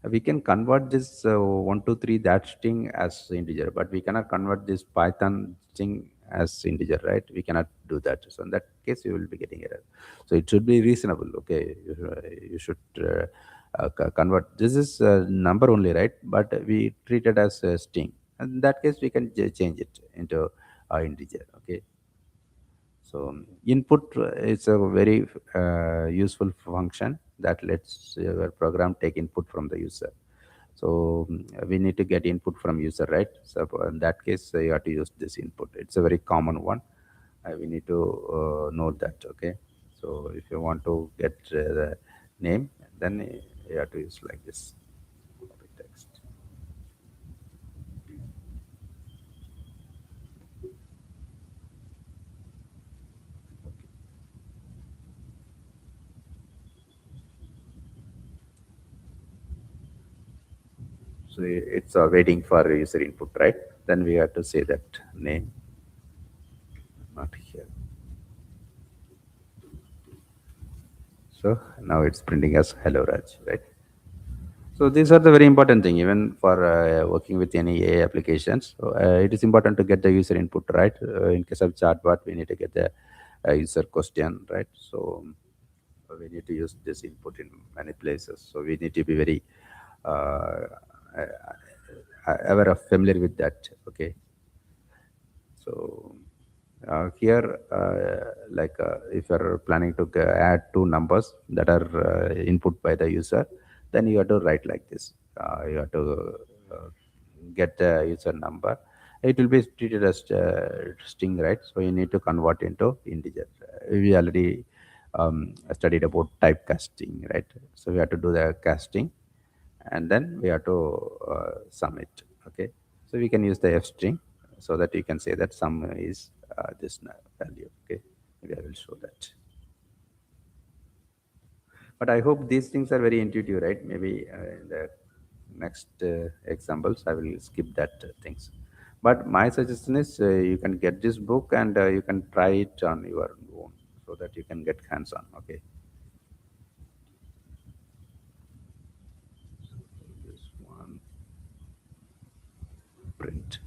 we can convert this 123 that string as integer, but we cannot convert this Python string as integer, right? We cannot do that. So in that case, you will be getting error. So it should be reasonable. Okay, you should convert. This is a number only, right? But we treat it as a string. In that case, we can change it into integer. Okay. So input is a very useful function that lets your program take input from the user. So we need to get input from user, right? So in that case, you have to use this input. It's a very common one. We need to note that. Okay. So if you want to get the name, then you have to use like this. Copy text. So it's waiting for user input, right? Then we have to say that name, not here. So now it's printing as hello Raj, right? So these are the very important thing, even for working with any AI applications. So, it is important to get the user input, right? In case of chatbot, we need to get the user question, right? So we need to use this input in many places. So we need to be very uh, ever familiar with that. Okay, so here, if you're planning to add two numbers that are input by the user, then you have to write like this. You have to uh, get the user number. It will be treated as string, right? So you need to convert into integer. We already studied about typecasting, right? So we have to do the casting, and then we have to sum it. Okay, so we can use the f string so that you can say that sum is this value. Okay, maybe I will show that. But I hope these things are very intuitive, right? Maybe in the next examples I will skip that things. But my suggestion is you can get this book and you can try it on your own so that you can get hands on. Okay, this one, print.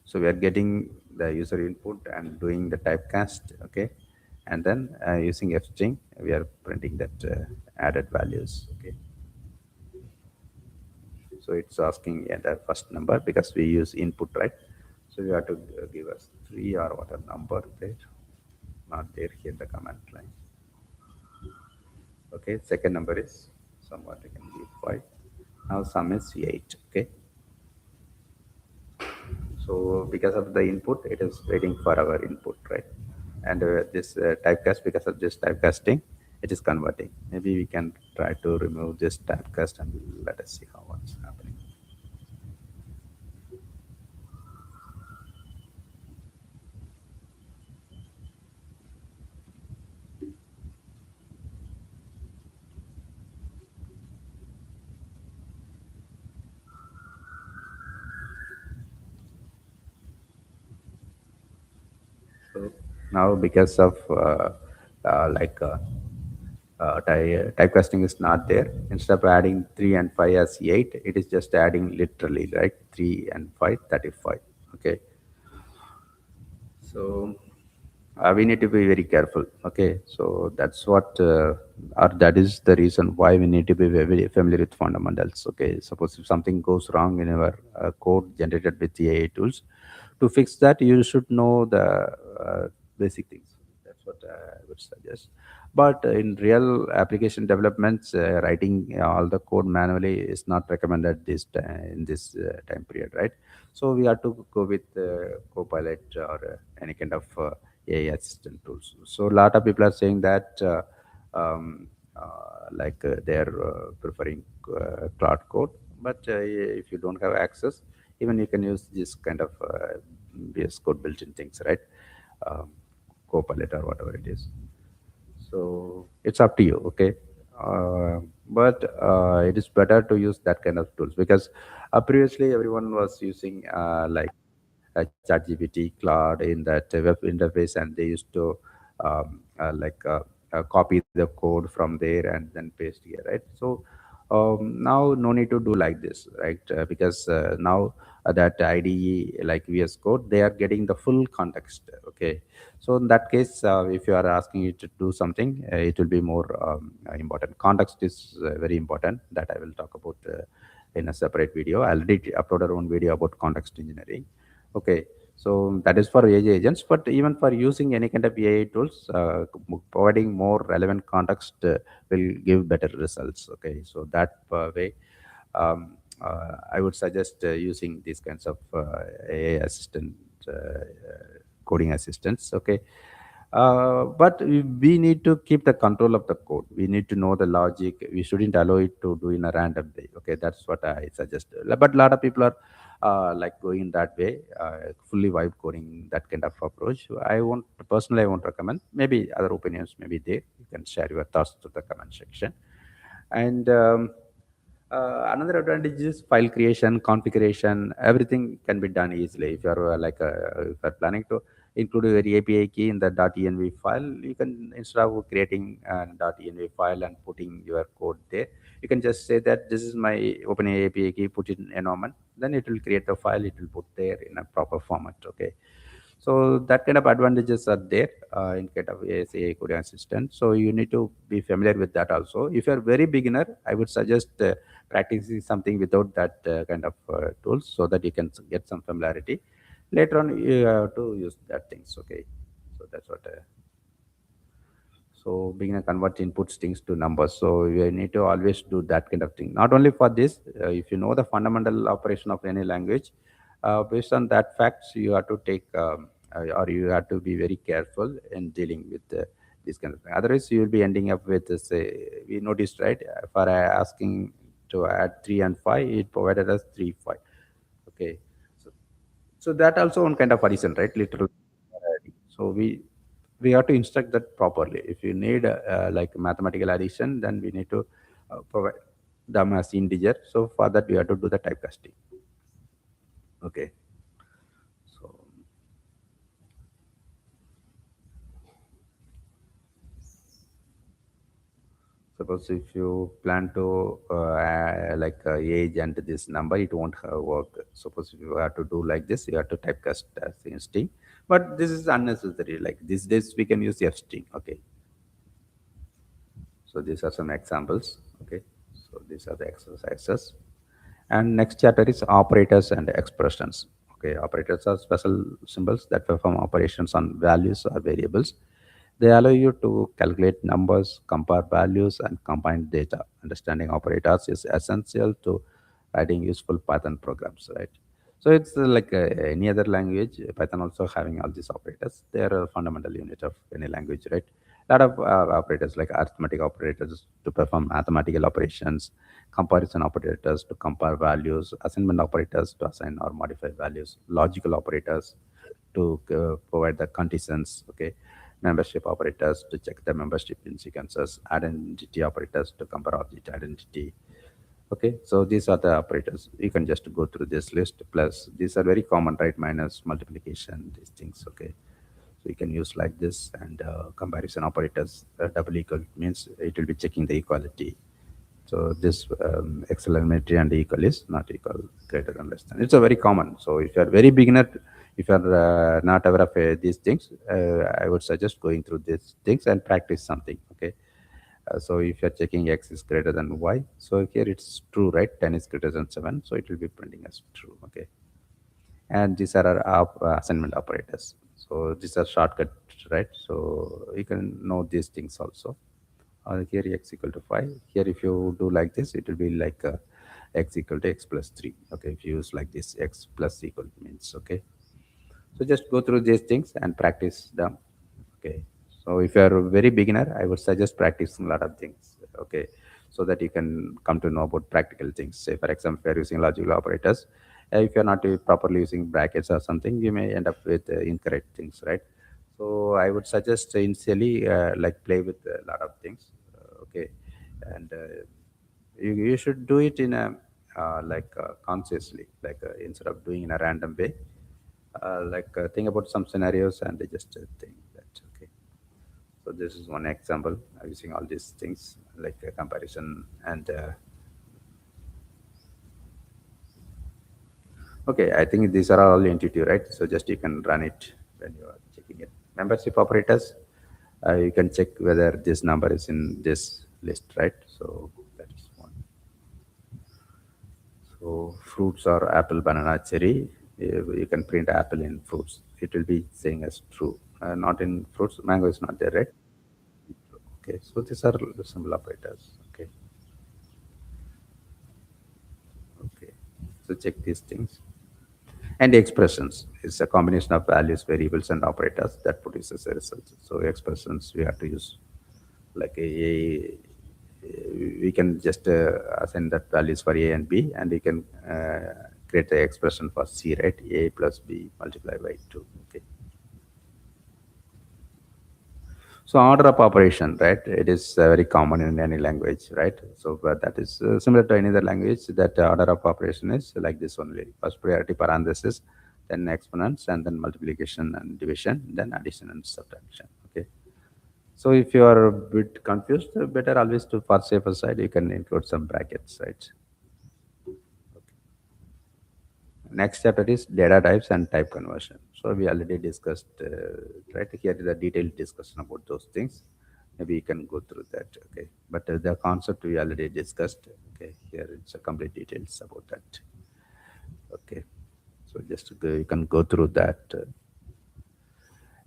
So we are getting the user input and doing the typecast, okay, and then using f string we are printing that added values. Okay, so it's asking the first number because we use input, right? So you have to give us 3 or what a number there, not there here the command line. Okay, second number is somewhat I can give 5. Now sum is 8. Okay, so because of the input, it is waiting for our input, right? And this typecast, because of this typecasting, it is converting. Maybe we can try to remove this typecast and let us see how what's happening. So now because of like typecasting is not there. Instead of adding 3 and 5 as 8, it is just adding literally, right? 3 and 5, 35. Okay, so we need to be very careful. Okay, so that's what or that is the reason why we need to be very familiar with fundamentals. Okay, suppose if something goes wrong in our code generated with the AI tools, to fix that you should know the basic things. That's what I would suggest. But in real application developments, writing all the code manually is not recommended this in this time period, right? So we have to go with Copilot or any kind of AI assistant tools. So a lot of people are saying that they are preferring Cloud Code, but if you don't have access, even you can use this kind of VS Code built-in things, right? Um, Copilot or whatever it is. So it's up to you. Okay, but it is better to use that kind of tools because previously everyone was using ChatGPT, Claude in that web interface, and they used to copy the code from there and then paste here, right? So now no need to do like this, right? Because now that IDE like VS Code, they are getting the full context. Okay, so in that case, if you are asking it to do something, it will be more important. Context is very important. That I will talk about in a separate video. I already uploaded one video about context engineering. Okay, so that is for AI agents, but even for using any kind of AI tools, providing more relevant context will give better results. Okay, so that way, I would suggest using these kinds of AI assistant coding assistants. Okay, but we need to keep the control of the code. We need to know the logic. We shouldn't allow it to do in a random way. Okay, that's what I suggest. But a lot of people are like going that way, fully vibe coding, that kind of approach. I won't personally, I won't recommend. Maybe other opinions may be there. You can share your thoughts to the comment section. And another advantage is file creation, configuration, everything can be done easily. If you're if you're planning to include your API key in the .env file, you can, instead of creating a .env file and putting your code there, you can just say that this is my OpenAI API key, put it in environment, then it will create the file, it will put there in a proper format. Okay, so that kind of advantages are there in kind of ASA coding assistant. So you need to be familiar with that also. If you're very beginner, I would suggest practicing something without that kind of tools, so that you can get some familiarity. Later on, you have to use that things. Okay, so that's what. So beginner convert inputs things to numbers. So you need to always do that kind of thing. Not only for this, if you know the fundamental operation of any language, based on that facts, you have to take or you have to be very careful in dealing with this kind of thing. Otherwise, you will be ending up with say we noticed right for asking to add 3 and 5, it provided us 3 5. Okay, so so that also one kind of addition, right? Literal. So we have to instruct that properly. If you need like mathematical addition, then we need to provide them as integer. So for that, we have to do the typecasting. Okay. So suppose if you plan to like age and this number, it won't work. Suppose if you have to do like this, you have to typecast as a string. But this is unnecessary. Like these days, we can use f string. Okay. So these are some examples. Okay. So these are the exercises. And next chapter is operators and expressions. Okay, operators are special symbols that perform operations on values or variables. They allow you to calculate numbers, compare values, and combine data. Understanding operators is essential to writing useful Python programs, right? So it's like any other language. Python also having all these operators. They are a fundamental unit of any language, right? A lot of operators like arithmetic operators to perform mathematical operations, comparison operators to compare values, assignment operators to assign or modify values, logical operators to provide the conditions. Okay, membership operators to check the membership in sequences, identity operators to compare object identity. Okay, so these are the operators. You can just go through this list. Plus, these are very common, right? Minus, multiplication, these things. Okay, so you can use like this. And comparison operators, double equal means it will be checking the equality. So this accelerometry and equal is not equal, greater than, less than. It's a very common. So if you are very beginner, if you are not aware of these things, I would suggest going through these things and practice something. Okay. So if you're checking x is greater than y, so here it's true, right? 10 is greater than 7, so it will be printing as true. Okay. And these are our assignment operators. So these are shortcut, right? So you can know these things also. Here x equal to 5. Here if you do like this, it will be like x equal to x plus 3. Okay, if you use like this, x plus equal means. Okay, so just go through these things and practice them. Okay, so if you are a very beginner, I would suggest practicing a lot of things. Okay, so that you can come to know about practical things. Say for example, if you are using logical operators, if you are not properly using brackets or something, you may end up with incorrect things, right? So I would suggest initially like play with a lot of things. Okay, and you should do it in a like consciously, like instead of doing in a random way. Like think about some scenarios and just think that. Okay, so this is one example using all these things like comparison and okay, I think these are all intuitive, right? So just you can run it when you are checking it. Membership operators, you can check whether this number is in this list, right? So that is one. So fruits are apple, banana, cherry. You can print apple in fruits. It will be saying as true. Not in fruits. Mango is not there, right? Okay. So these are the symbol operators. Okay. Okay. So check these things. And expressions is a combination of values, variables, and operators that produces a result. So expressions we have to use like we can just assign that values for a and b, and we can create the expression for c, right? A plus b multiplied by 2. Okay. So order of operation, right? It is very common in any language, right? So but that is similar to any other language. That order of operation is like this only: first priority parenthesis, then exponents, and then multiplication and division, then addition and subtraction. Okay. So if you are a bit confused, better always to for safer side, you can include some brackets, right? Next chapter is data types and type conversion. So we already discussed, right? Here is a detailed discussion about those things. Maybe you can go through that. Okay, but the concept we already discussed. Okay, here it's a complete details about that. Okay, so just you can go through that.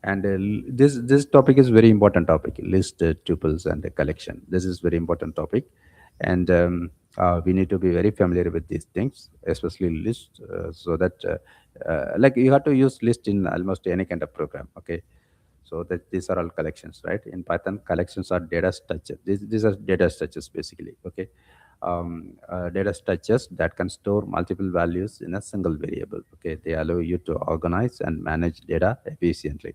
And this topic is very important topic, list, tuples, and collection. This is very important topic, and we need to be very familiar with these things, especially list, so that like you have to use list in almost any kind of program. Okay, so that these are all collections, right? In Python, collections are data structures. These are data structures basically. Okay, data structures that can store multiple values in a single variable. Okay, they allow you to organize and manage data efficiently.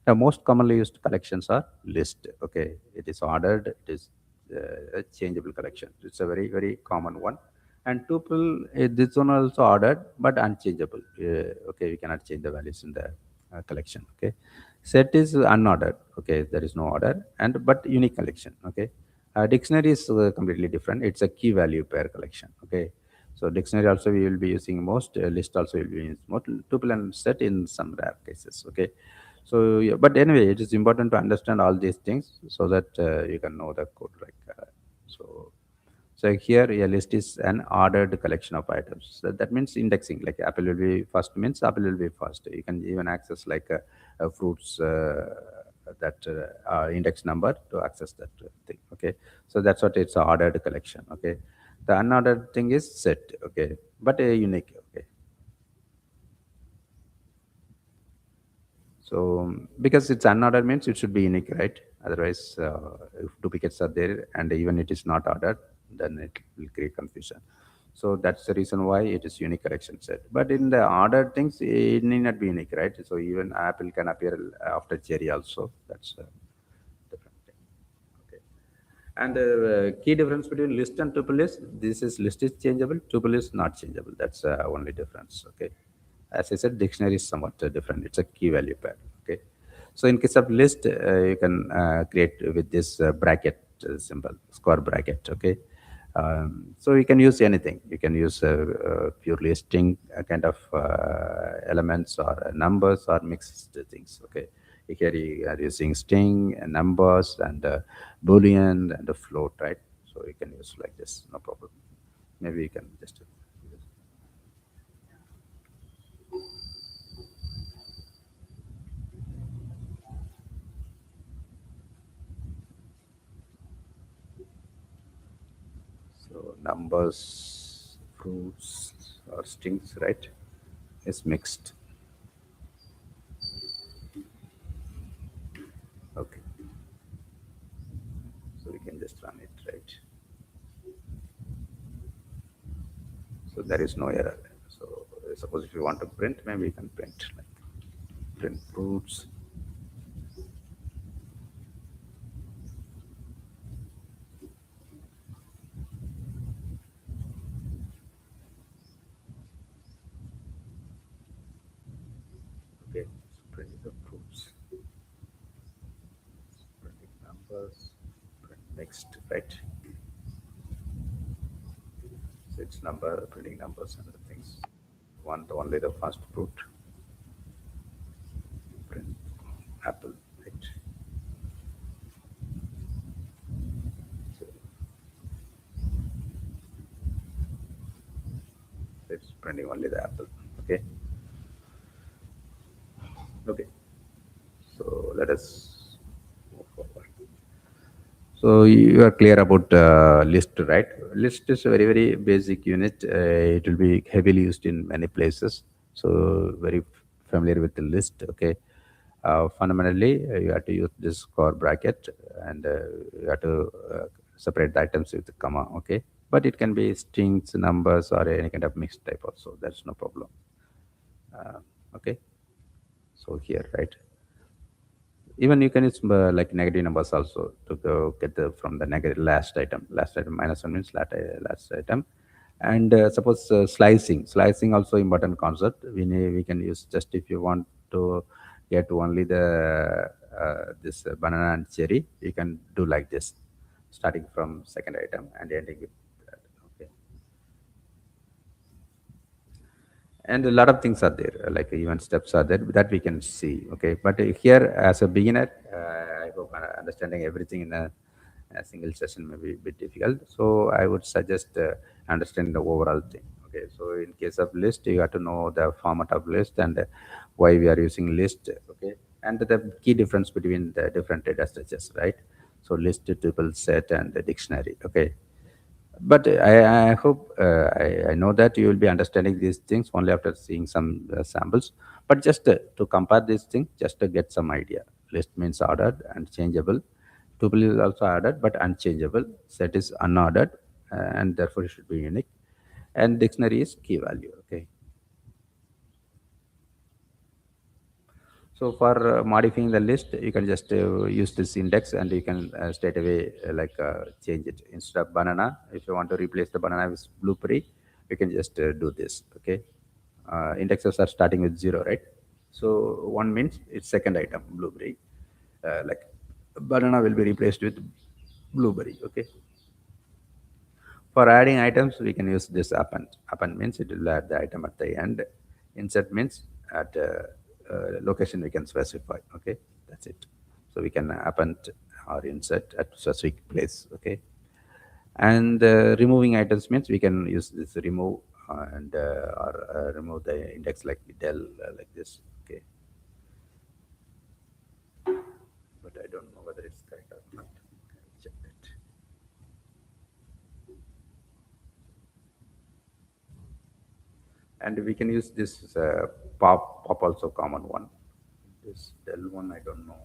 The most commonly used collections are list. Okay, it is ordered. It is a changeable collection. It's a very common one. And tuple, this one also ordered but unchangeable. Okay, we cannot change the values in the collection. Okay, set is unordered. Okay, there is no order, and but unique collection. Okay, dictionary is completely different. It's a key value pair collection. Okay, so dictionary also we will be using most. List also will be used most. Tuple and set in some rare cases. Okay, so yeah, but anyway, it is important to understand all these things so that you can know the code. So, so here a list is an ordered collection of items. So that means indexing. Like apple will be first means apple will be first. You can even access like fruits that index number to access that thing. Okay, so that's what it's a ordered collection. Okay, the unordered thing is set. Okay, but a unique. Okay. So because it's unordered means it should be unique, right? Otherwise, if duplicates are there and even it is not ordered, then it will create confusion. So that's the reason why it is unique collection set. But in the ordered things, it need not be unique, right? So even apple can appear after cherry also. That's a different thing. Okay. And key difference between list and tuple is this is list is changeable, tuple is not changeable. That's only difference. Okay. As I said, dictionary is somewhat different. It's a key value pair. Okay. So in case of list, you can create with this bracket symbol, square bracket. Okay. So you can use anything. You can use purely string kind of elements or numbers or mixed things. Okay. Here you are using string and numbers and boolean and a float, right? So you can use like this, no problem. Maybe you can just so numbers, fruits or strings, right? Is mixed. Okay, so we can just run it, right? So there is no error. So suppose if you want to print, maybe you can print like print fruits. Okay, so print the fruits, printing numbers, print next, right? So it's number, printing numbers and other things. Want only the first fruit, print apple, right? So it's printing only the apple. Okay. Okay. So let us move forward. So you are clear about list, right? List is a very basic unit. It will be heavily used in many places. So very familiar with the list. Okay. Fundamentally, you have to use this square bracket and you have to separate the items with the comma. Okay. But it can be strings, numbers, or any kind of mixed type also. That's no problem. Okay. So here, right? Even you can use like negative numbers also to go get the from the negative last item minus one means last item. And suppose slicing also important concept. We can use just if you want to get only the this banana and cherry, you can do like this, starting from second item and ending with that. Okay. And a lot of things are there, like even steps are there that we can see. Okay, but here as a beginner, I hope understanding everything in a A single session may be a bit difficult. So I would suggest understanding the overall thing. Okay, so in case of list, you have to know the format of list and why we are using list. Okay, and the key difference between the different data structures, right? So list, tuple, set, and the dictionary. Okay, but I hope I know that you will be understanding these things only after seeing some samples. But just to compare these things, just to get some idea. List means ordered and changeable. Tuple is also ordered but unchangeable. Set is unordered and therefore it should be unique. And dictionary is key value. Okay. So for modifying the list, you can just use this index and you can straight away change it. Instead of banana, if you want to replace the banana with blueberry, you can just do this. Okay, indexes are starting with zero, right? So one means it's second item blueberry. Like banana will be replaced with blueberry. Okay, for adding items, we can use this append. Append means it will add the item at the end. Insert means at location we can specify. Okay, that's it. So we can append or insert at specific place. Okay, and removing items means we can use this remove and or remove the index like del like this. Okay, but I don't know whether it's correct or not. Check that. And we can use this pop also common one. This del one I don't know.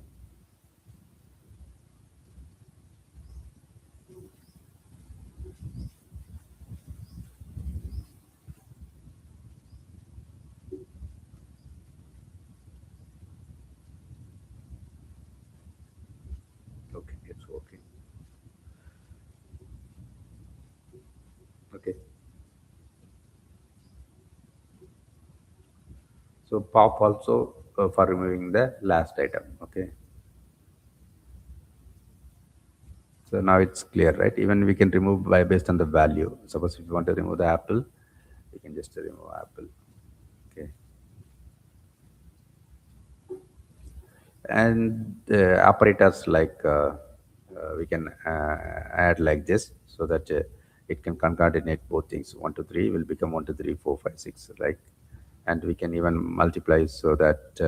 Okay, it's working. Okay, so pop also for removing the last item. Okay, so now it's clear, right? Even we can remove by based on the value. Suppose if you want to remove the apple, we can just remove apple. Okay, and operators like we can add like this so that it can concatenate both things. 1 2 3 will become 1 2 3 4 5 6, like, and we can even multiply so that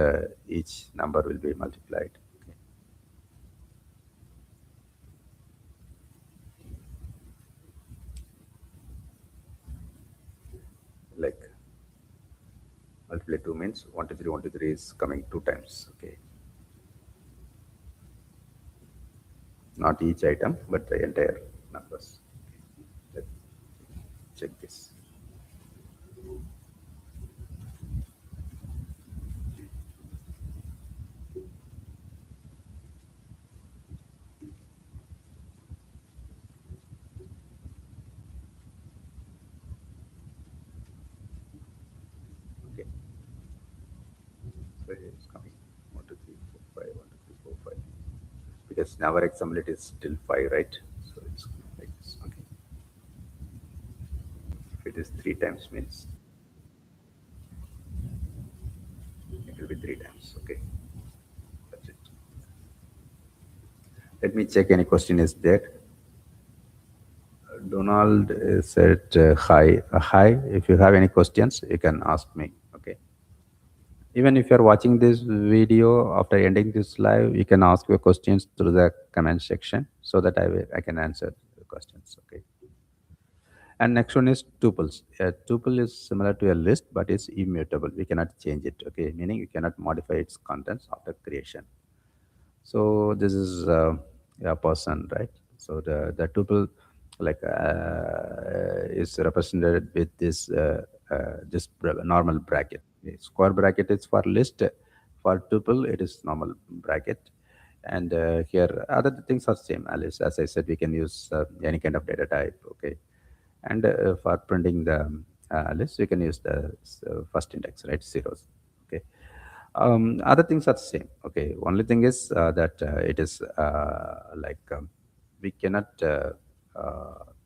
each number will be multiplied. Okay. Like multiply 2 means 1 2 3 1 2 3 is coming 2 times. Okay, not each item but the entire numbers. Let's check this. Okay, so it's coming 1 2 3 4 5 1 2 3 4 5, because in our example it is still 5, right? So it's like this. Okay, if it is 3 times means it will be 3 times. Okay, that's it. Let me check any question is there. Donald said hi. Hi. If you have any questions, you can ask me. Okay. Even if you're watching this video after ending this live, you can ask your questions through the comment section so that I can answer the questions. Okay. And next one is tuples. A tuple is similar to a list, but it's immutable. We cannot change it. Okay, meaning you cannot modify its contents after creation. So this is a person, right? So the tuple like is represented with this normal bracket. The square bracket is for list. For tuple, it is normal bracket. And here other things are same. As I said, we can use any kind of data type. Okay, and for printing the list, we can use the first index, right? Zeros. Okay, other things are same. Okay, only thing is that it is we cannot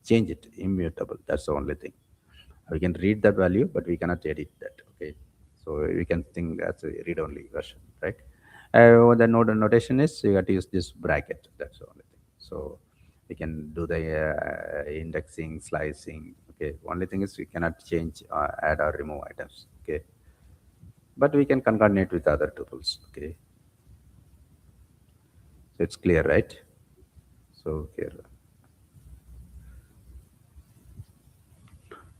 change it, immutable. That's the only thing. We can read that value but we cannot edit that. Okay, so we can think that's a read only version, right? The notation is you have to use this bracket. That's the only thing. So We can do the indexing, slicing. Okay, only thing is we cannot change, add or remove items. Okay, but we can concatenate with other tuples. Okay, so it's clear, right? So here,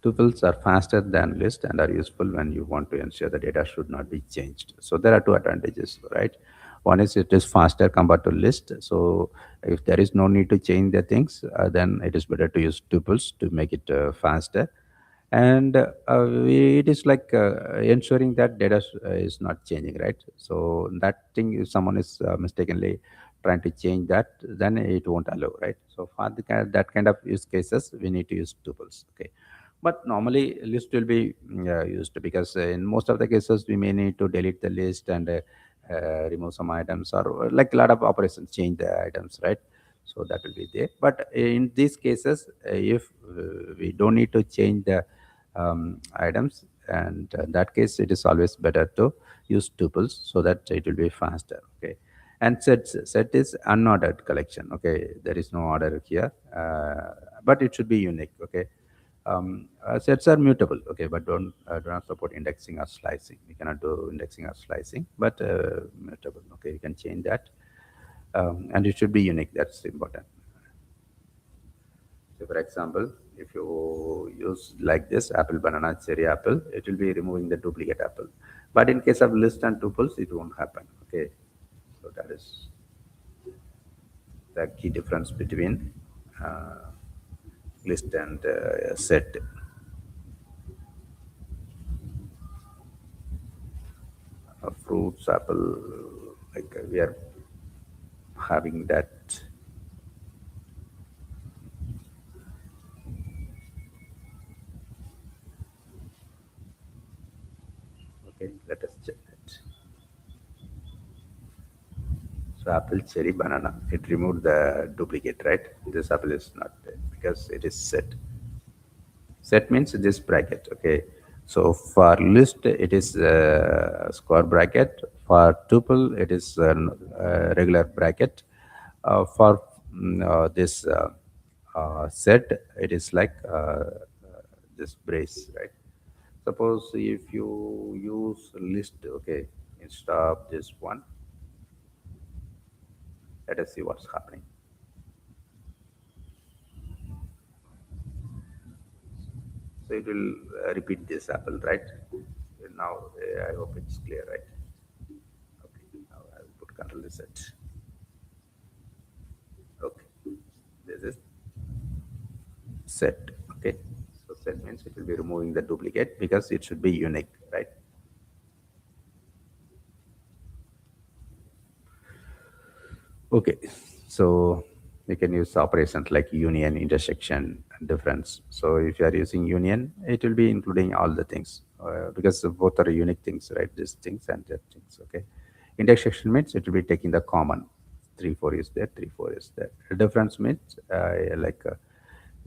tuples are faster than list and are useful when you want to ensure the data should not be changed. So there are two advantages, right? One is it is faster compared to list. So if there is no need to change the things, then it is better to use tuples to make it faster. And it is like ensuring that data is not changing, right? So that thing, if someone is mistakenly trying to change that, then it won't allow, right? So for that kind of use cases, we need to use tuples. Okay, but normally list will be used because in most of the cases we may need to delete the list and remove some items, or like a lot of operations change the items, right? So that will be there. But in these cases, if we don't need to change the items, and in that case it is always better to use tuples so that it will be faster. Okay, and set is unordered collection. Okay, there is no order here, but it should be unique. Okay, sets are mutable. Okay, but do not support indexing or slicing. We cannot do indexing or slicing, but mutable. Okay, you can change that, and it should be unique. That's important. So, for example, if you use like this apple, banana, cherry, apple, it will be removing the duplicate apple. But in case of list and tuples, it won't happen. Okay, so that is the key difference between uh, list and set. Fruits, apple, like we are having that. Okay, let us check that. So apple, cherry, banana. It removed the duplicate, right? This apple is not there because it is set. Set means this bracket. Okay. So for list, it is square bracket. For tuple, it is regular bracket. For this set, it is like this brace, right? Suppose if you use list, okay, instead of this one, let us see what's happening. So it will repeat this apple, right? Now I hope it's clear, right? Okay, now I will put control Z. Okay, this is set. Okay, so set means it will be removing the duplicate because it should be unique, right? Okay, so you can use operations like union, intersection, and difference. So if you are using union, it will be including all the things because both are unique things, right? These things and that things. Okay, intersection means it will be taking the common. 3 4 is there, 3 4 is there. The difference means like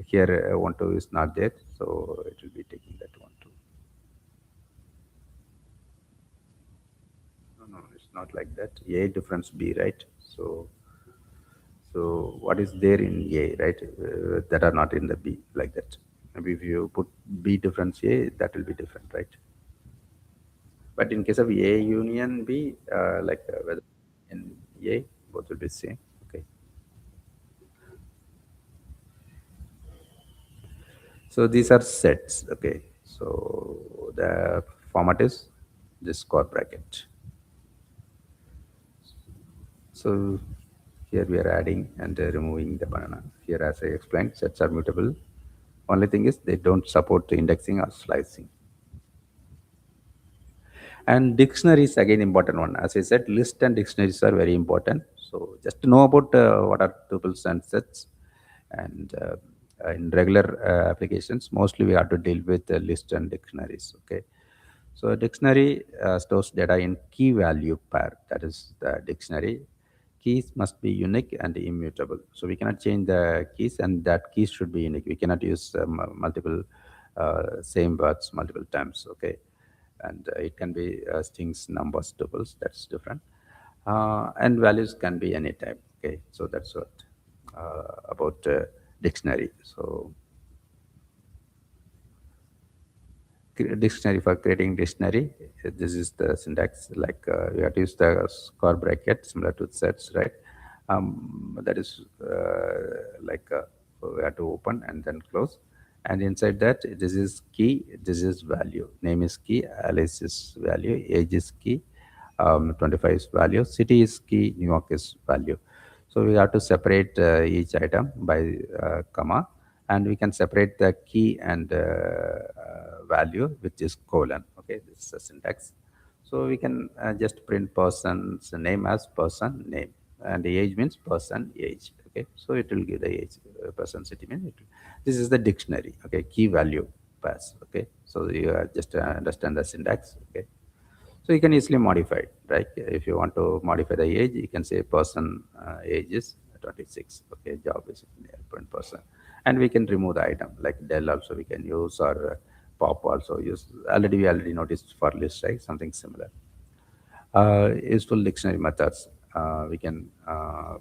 here 1 2 is not there, so it will be taking that 1 2. No, no, it's not like that. A difference B, right? So what is there in A, right? That are not in the B, like that. Maybe if you put B difference A, that will be different, right? But in case of A union B, like whether in A, both will be same. Okay. So these are sets. Okay. So the format is this square bracket. So here we are adding and removing the banana. Here, as I explained, sets are mutable. Only thing is they don't support indexing or slicing. And dictionaries again important one. As I said, list and dictionaries are very important. So just to know about what are tuples and sets, and in regular applications, mostly we have to deal with list and dictionaries. Okay, so a dictionary stores data in key value pair. That is the dictionary. Keys must be unique and immutable. So we cannot change the keys, and that keys should be unique. We cannot use multiple same words multiple times. Okay, and it can be strings, numbers, tuples. That's different. And values can be any type. Okay, so that's what. about dictionary. So dictionary, for creating dictionary, this is the syntax. Like we have to use the square bracket similar to sets, right? That is like we have to open and then close, and inside that, this is key, this is value. Name is key, Alice is value, age is key, 25 is value, city is key, New York is value. So we have to separate each item by comma, and we can separate the key and value, which is colon. Okay, this is the syntax. So we can just print person's name as person name, and the age means person age. Okay, so it will give the age, person city means this is the dictionary. Okay, key value pass. Okay, so you just understand the syntax. Okay, so you can easily modify it, right? If you want to modify the age, you can say person age is 26. Okay, job is print person, and we can remove the item like del also we can use, or pop also use. Already we already noticed for list, right? Something similar. Useful dictionary methods. We can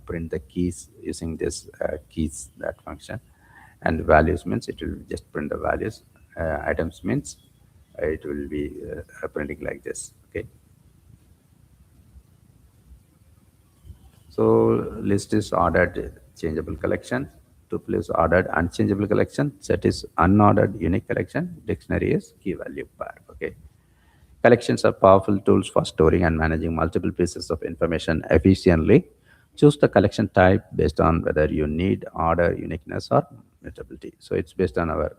print the keys using this keys that function, and values means it will just print the values. Items means it will be printing like this. Okay. So list is ordered changeable collection. Tuple is ordered unchangeable collection. Set is unordered unique collection. Dictionary is key value pair. Okay. Collections are powerful tools for storing and managing multiple pieces of information efficiently. Choose the collection type based on whether you need order, uniqueness, or mutability. So it's based on our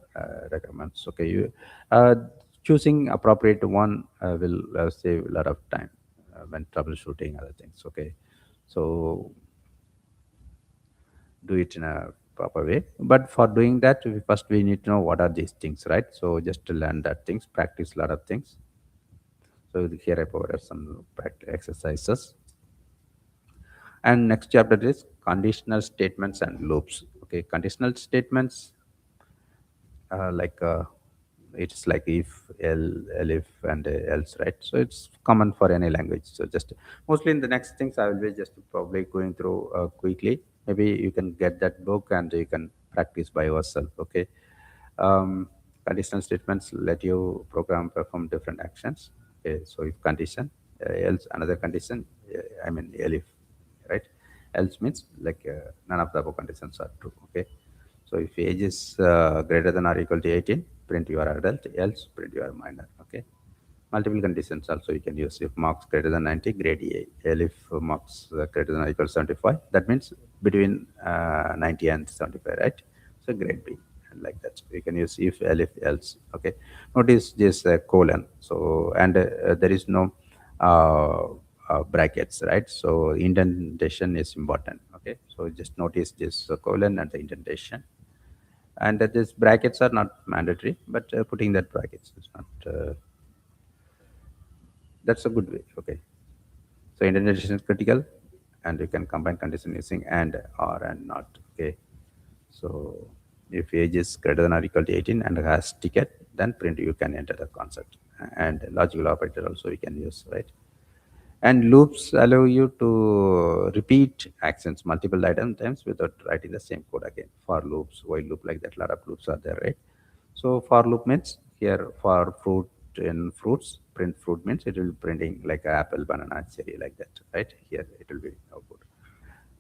requirements. Okay, choosing appropriate one will save a lot of time when troubleshooting other things. Okay, so do it in a proper way. But for doing that, we need to know what are these things, right? So just to learn that things, practice a lot of things. So here I provided some practice exercises. And next chapter is conditional statements and loops. Okay, conditional statements, like it's like if, elif, and else, right? So it's common for any language. So just mostly in the next things, I will be just probably going through quickly. Maybe you can get that book and you can practice by yourself. Okay. um, Conditional statements let you program perform different actions. Okay, so if condition, else another condition, I mean elif, right? Else means like none of the above conditions are true. Okay, so if age is greater than or equal to 18, print you are adult, else print you are minor. Okay, multiple conditions also you can use. If marks greater than 90, grade A. L if marks greater than or equal to 75, that means between 90 and 75, right? So grade B, and like that. You can use if, L if, else. Okay. Notice this colon. So, and there is no brackets, right? So indentation is important. Okay. So just notice this colon and the indentation. And these brackets are not mandatory, but putting that brackets is not. That's a good way. Okay. So indentation is critical, and you can combine condition using and, or, and not. Okay. So if age is greater than or equal to 18 and has ticket, then print you can enter the concept. And logical operator also we can use, right? And loops allow you to repeat actions multiple times without writing the same code again. For loops, while loop, like that, lot of loops are there, right? So for loop means here for fruit in fruits, print fruit means it will be printing like apple, banana, cherry, like that, right? Here it will be output.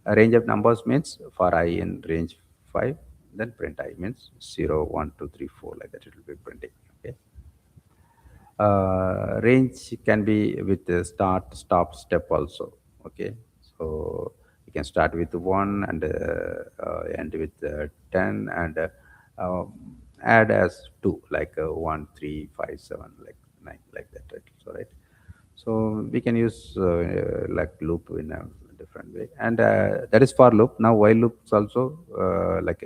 A range of numbers means for I in range 5, then print I means 0, 1, 2, 3, 4, like that it will be printing. Okay. Range can be with the start stop step also. Okay, so you can start with 1 and end with 10, and add as 2, like 1 3 5 7, like 9, like that, right? So right, so we can use like loop in a different way, and that is for loop. Now while loops also, like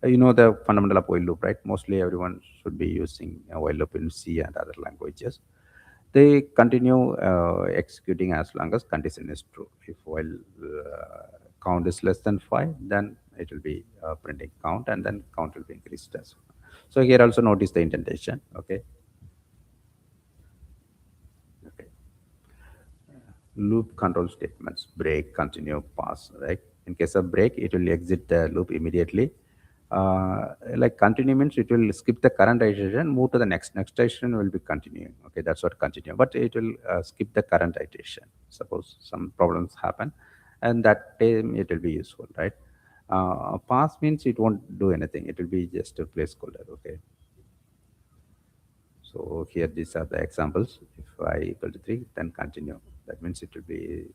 you know the fundamental of while loop, right? Mostly everyone should be using a while loop in C and other languages. They continue executing as long as condition is true. If while count is less than 5, then it will be printing count, and then count will be increased as well. So here also notice the indentation. Okay. Okay. Loop control statements: break, continue, pause, right? In case of break, it will exit the loop immediately. Like continue means it will skip the current iteration, move to the next iteration will be continuing. Okay, that's what continue. But it will skip the current iteration. Suppose some problems happen, and that time it will be useful, right? Pass means it won't do anything. It will be just a placeholder. Okay. So here these are the examples. If I equal to 3, then continue. That means it will be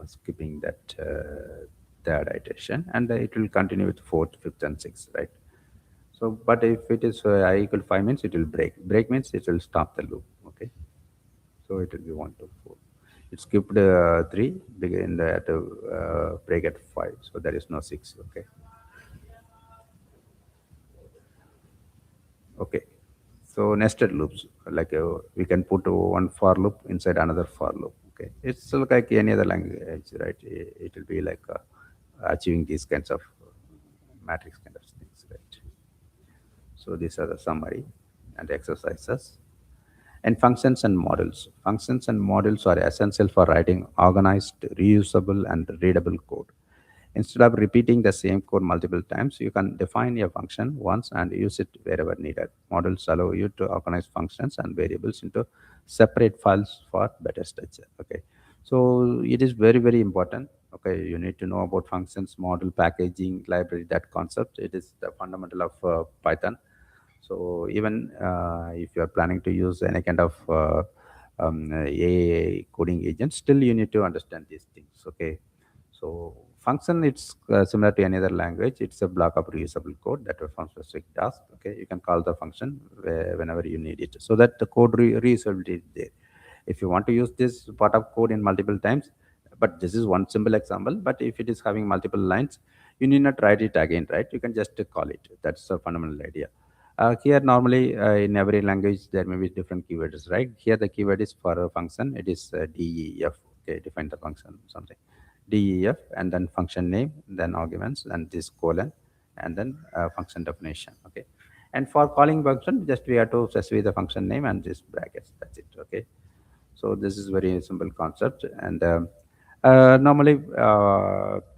skipping that third iteration, and it will continue with fourth, fifth, and sixth, right? So, but if it is I equal to 5 means it will break. Break means it will stop the loop. Okay. So it will be 1 to 4. It skipped 3, begin at break at 5. So there is no 6. Okay. Okay. So nested loops, like we can put one for loop inside another for loop. Okay. It's like any other language, right? It will be like achieving these kinds of matrix kind of things, right? So these are the summary and exercises. And functions and models. Functions and models are essential for writing organized, reusable, and readable code. Instead of repeating the same code multiple times, you can define a function once and use it wherever needed. Models allow you to organize functions and variables into separate files for better structure. Okay, so it is very very important. Okay, you need to know about functions, model, packaging, library. That concept, it is the fundamental of Python. So even if you are planning to use any kind of AI coding agent, still you need to understand these things. Okay, so function, it's similar to any other language. It's a block of reusable code that performs specific task. Okay, you can call the function whenever you need it, so that the code reusability is there. If you want to use this part of code in multiple times, but this is one simple example. But if it is having multiple lines, you need not write it again, right? You can just call it. That's the fundamental idea. Here, normally in every language, there may be different keywords, right? Here, the keyword is for a function. It is def. Okay, define the function something. Def, and then function name, then arguments, and this colon, and then function definition. Okay, and for calling function, just we have to specify the function name and this brackets. That's it. Okay, so this is very simple concept. And normally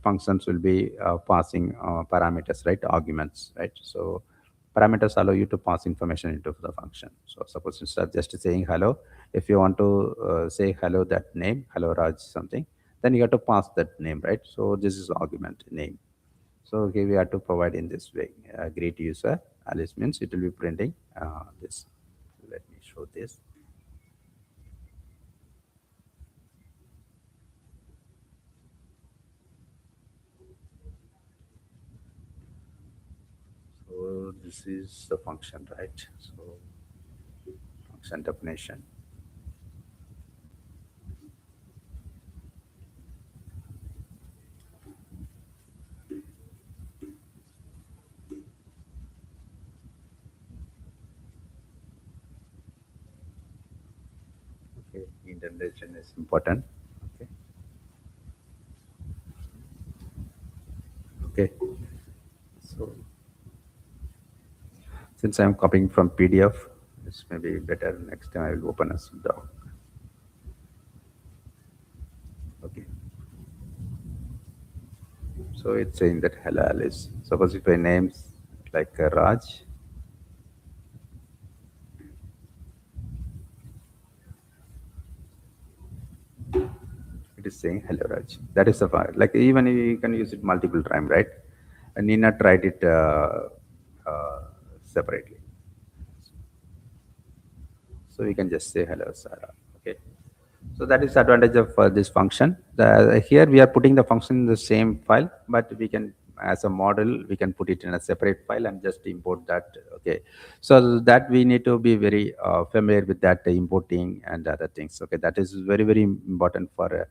functions will be passing parameters, right? Arguments, right? So parameters allow you to pass information into the function. So suppose instead of just saying hello, if you want to say hello, that name, hello Raj something, then you have to pass that name, right? So this is argument name. So here we have to provide in this way. Greet user, Alice means it will be printing this. Let me show this. So this is the function, right? So function definition. Okay, indentation is important. Okay, okay. So since I'm copying from PDF, this may be better. Next time I will open a doc. Okay. So it's saying that hello Alice. Suppose if I names like Raj, it is saying hello Raj. That is the file. Like even you can use it multiple time, right? And need not write it separately. So we can just say hello Sarah. Okay. So that is the advantage of this function. Here we are putting the function in the same file, but we can, as a model, we can put it in a separate file and just import that. Okay. So that we need to be very familiar with that importing and other things. Okay. That is very, very important for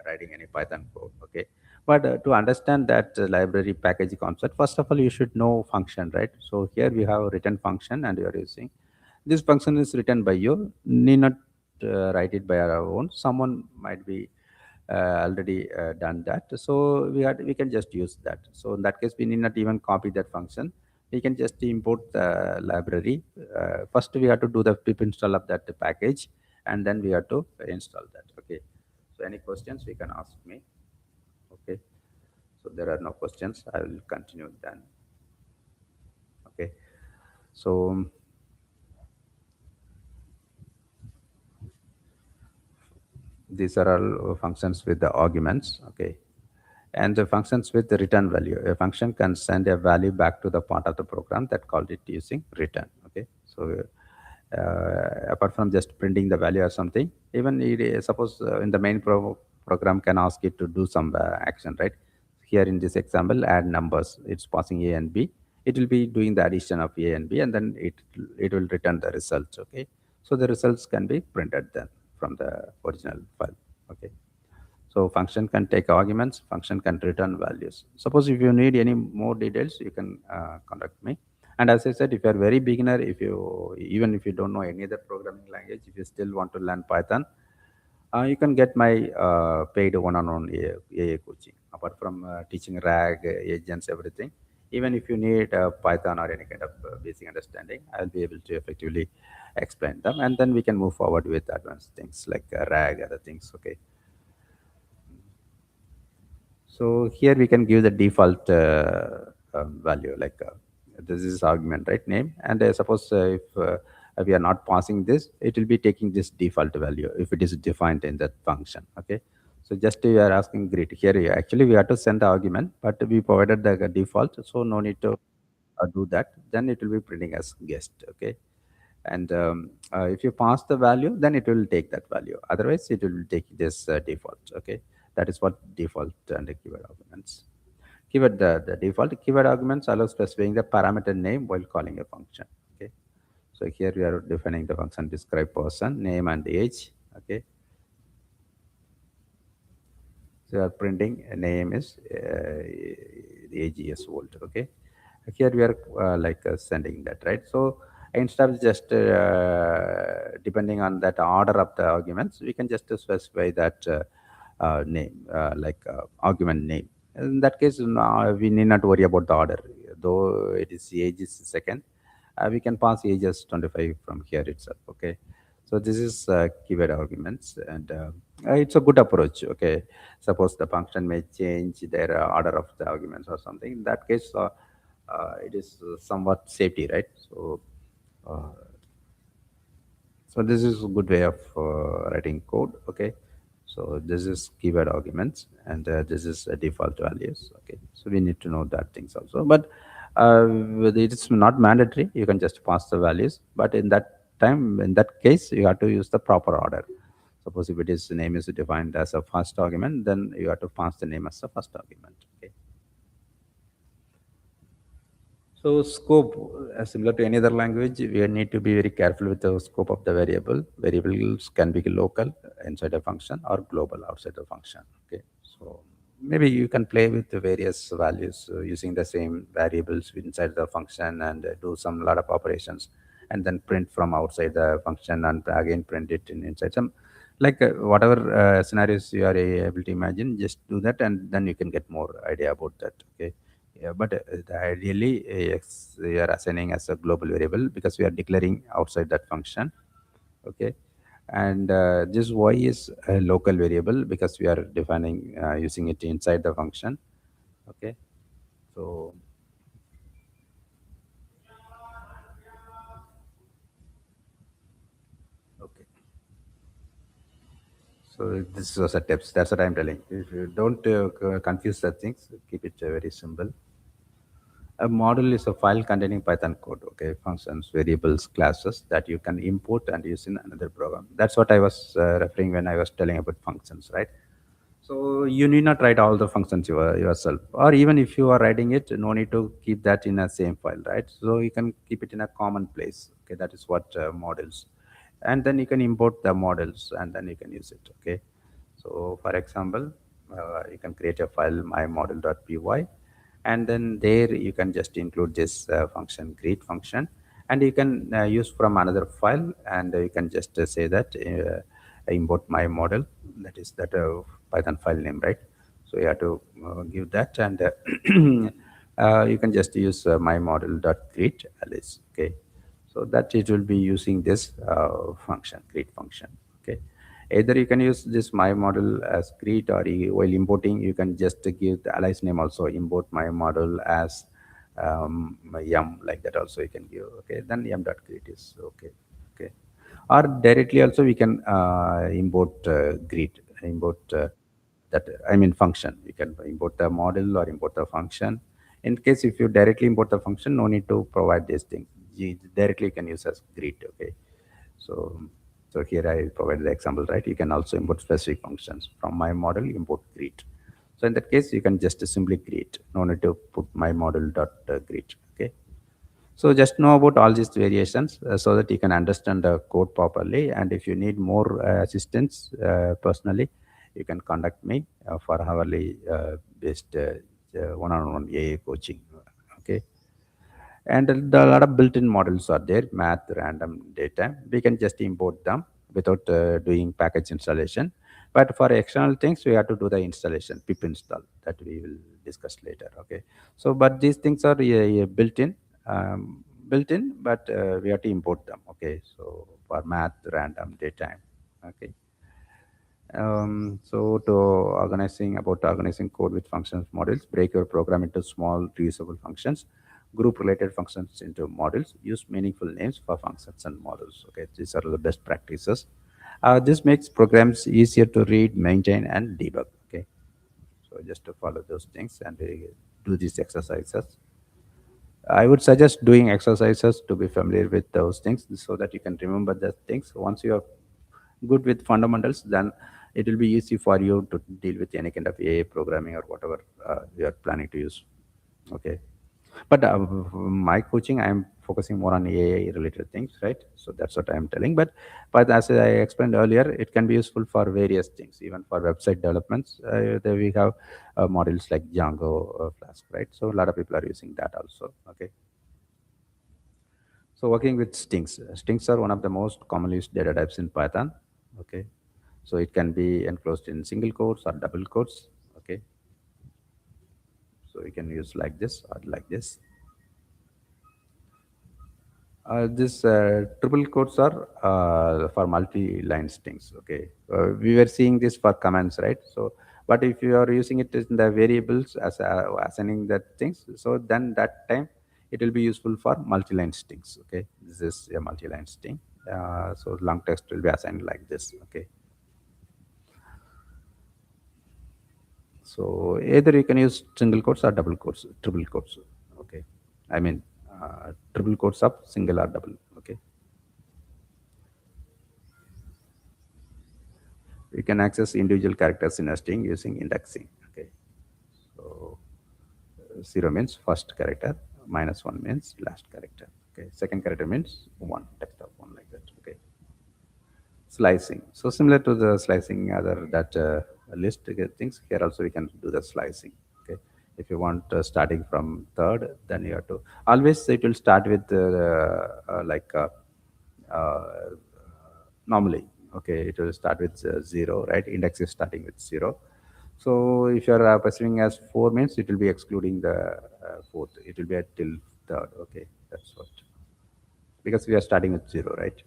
writing any Python code. Okay. But to understand that library package concept, first of all, you should know function, right? So here we have written function and you are using this function is written by you, need not write it by our own. Someone might be already done that. So we can just use that. So in that case, we need not even copy that function. We can just import the library. First, we have to do the pip install of that package, and then we have to install that. Okay. So any questions, we can ask me. Okay. So there are no questions. I will continue then. Okay. So these are all functions with the arguments. Okay. And the functions with the return value. A function can send a value back to the part of the program that called it using return. Okay. So apart from just printing the value or something, even suppose in the main program can ask it to do some action, right? Here in this example, add numbers. It's passing a and b. It will be doing the addition of a and b, and then it will return the results. Okay. So the results can be printed then from the original file. Okay. So function can take arguments, function can return values. Suppose if you need any more details, you can contact me. And as I said, if you are very beginner, if you even if you don't know any other programming language, if you still want to learn Python, you can get my paid one-on-one AA coaching. Apart from teaching RAG, agents, everything, even if you need Python or any kind of basic understanding, I'll be able to effectively explain them, and then we can move forward with advanced things like RAG, other things. Okay. So here we can give the default value, like this is argument, right? Name, and suppose if we are not passing this, it will be taking this default value if it is defined in that function. Okay. So just we are asking greet here. Actually, we have to send the argument, but we provided the default, so no need to do that. Then it will be printing as guest. Okay. And if you pass the value, then it will take that value. Otherwise, it will take this default. Okay. That is what default and the keyword arguments. The default keyword arguments allow specifying the parameter name while calling a function. Okay. So here we are defining the function describe person, name and age. Okay. So we are printing a name is the age is old. Okay. Here we are sending that, right? So instead of just depending on that order of the arguments, we can just specify that name, argument name. In that case, no, we need not worry about the order. Though it is age is second, we can pass age as 25 from here itself. Okay. So this is keyword arguments, and it's a good approach. Okay. Suppose the function may change their order of the arguments or something. In that case, it is somewhat safety, right? Uh, so this is a good way of writing code. Okay. So this is keyword arguments, and this is default values. Okay. So we need to know that things also. But it's not mandatory. You can just pass the values. But in that case, you have to use the proper order. Suppose if it is name is defined as a first argument, then you have to pass the name as the first argument. Okay. So scope, similar to any other language, we need to be very careful with the scope of the variable. Variables can be local inside a function or global outside the function. Okay, so maybe you can play with the various values using the same variables inside the function and do some lot of operations, and then print from outside the function and again print it inside some whatever scenarios you are able to imagine. Just do that, and then you can get more idea about that. Okay. Yeah, but ideally, yes, we are assigning as a global variable because we are declaring outside that function. Okay, and this y is a local variable because we are defining using it inside the function. Okay, so okay, so this was a tips. That's what I'm telling. If you don't confuse the things, keep it very simple. A model is a file containing Python code, okay, functions, variables, classes that you can import and use in another program. That's what I was referring when I was telling about functions, right? So you need not write all the functions yourself, or even if you are writing it, no need to keep that in a same file, right? So you can keep it in a common place. Okay, that is what models, and then you can import the models and then you can use it. Okay, so for example, you can create a file mymodel.py, and then there you can just include this function greet function, and you can use from another file, and you can just say that import my model, that is that Python file name, right? So you have to give that, and you can just use my model.greet alice. Okay, so that it will be using this function greet function. Okay, Either you can use this my model as greet, or while importing you can just give the alias name also, import my model as yum, like that also you can give. Okay, then yum dot greet is okay. Okay, or directly also we can import greet, import that, I mean function. You can import the model or import the function. In case if you directly import the function, no need to provide these things. You directly can use as greet. Okay, so so here I provide the example, right? You can also import specific functions from my model, import greet. So in that case, you can just simply greet. No need to put my model dot greet. Okay. So just know about all these variations so that you can understand the code properly. And if you need more assistance personally, you can contact me for hourly based one-on-one AI coaching. Okay, and a lot of built-in models are there, math, random, data. We can just import them without doing package installation. But for external things, we have to do the installation, pip install, that we will discuss later. Okay, so but these things are built-in, built-in, but we have to import them. Okay, so for math, random, data. Okay, so to organizing code with functions models, break your program into small reusable functions, group related functions into models, use meaningful names for functions and models. Okay, these are the best practices. This makes programs easier to read, maintain, and debug. Okay, so just to follow those things and do these exercises. I would suggest doing exercises to be familiar with those things so that you can remember the things. Once you are good with fundamentals, then it will be easy for you to deal with any kind of AI programming or whatever you are planning to use. Okay. But my coaching, I'm focusing more on AI related things, right? So that's what I'm telling. But as I explained earlier, it can be useful for various things, even for website developments. There we have models like Django, Flask, right? So a lot of people are using that also. Okay. So working with strings. Strings are one of the most commonly used data types in Python. Okay. So it can be enclosed in single quotes or double quotes. Okay. So you can use like this or like this. This triple quotes are for multi-line strings. Okay, we were seeing this for commands, right? So, but if you are using it in the variables as assigning that things, so then that time it will be useful for multi-line strings. Okay, this is a multi-line string. So long text will be assigned like this. Okay, so either you can use single quotes or double quotes, triple quotes. Okay, I mean triple quotes of single or double. Okay. We can access individual characters in a string using indexing. Okay, so 0 means first character, minus 1 means last character. Okay, second character means 1, text of 1, like that. Okay, slicing. So similar to the slicing other that list things, here also we can do the slicing. Okay, if you want starting from third, then you have to always it will start with uh, normally. Okay, it will start with 0, right? Index is starting with 0. So if you are pursuing as 4 means it will be excluding the fourth, it will be at till third. Okay, that's what, because we are starting with 0, right?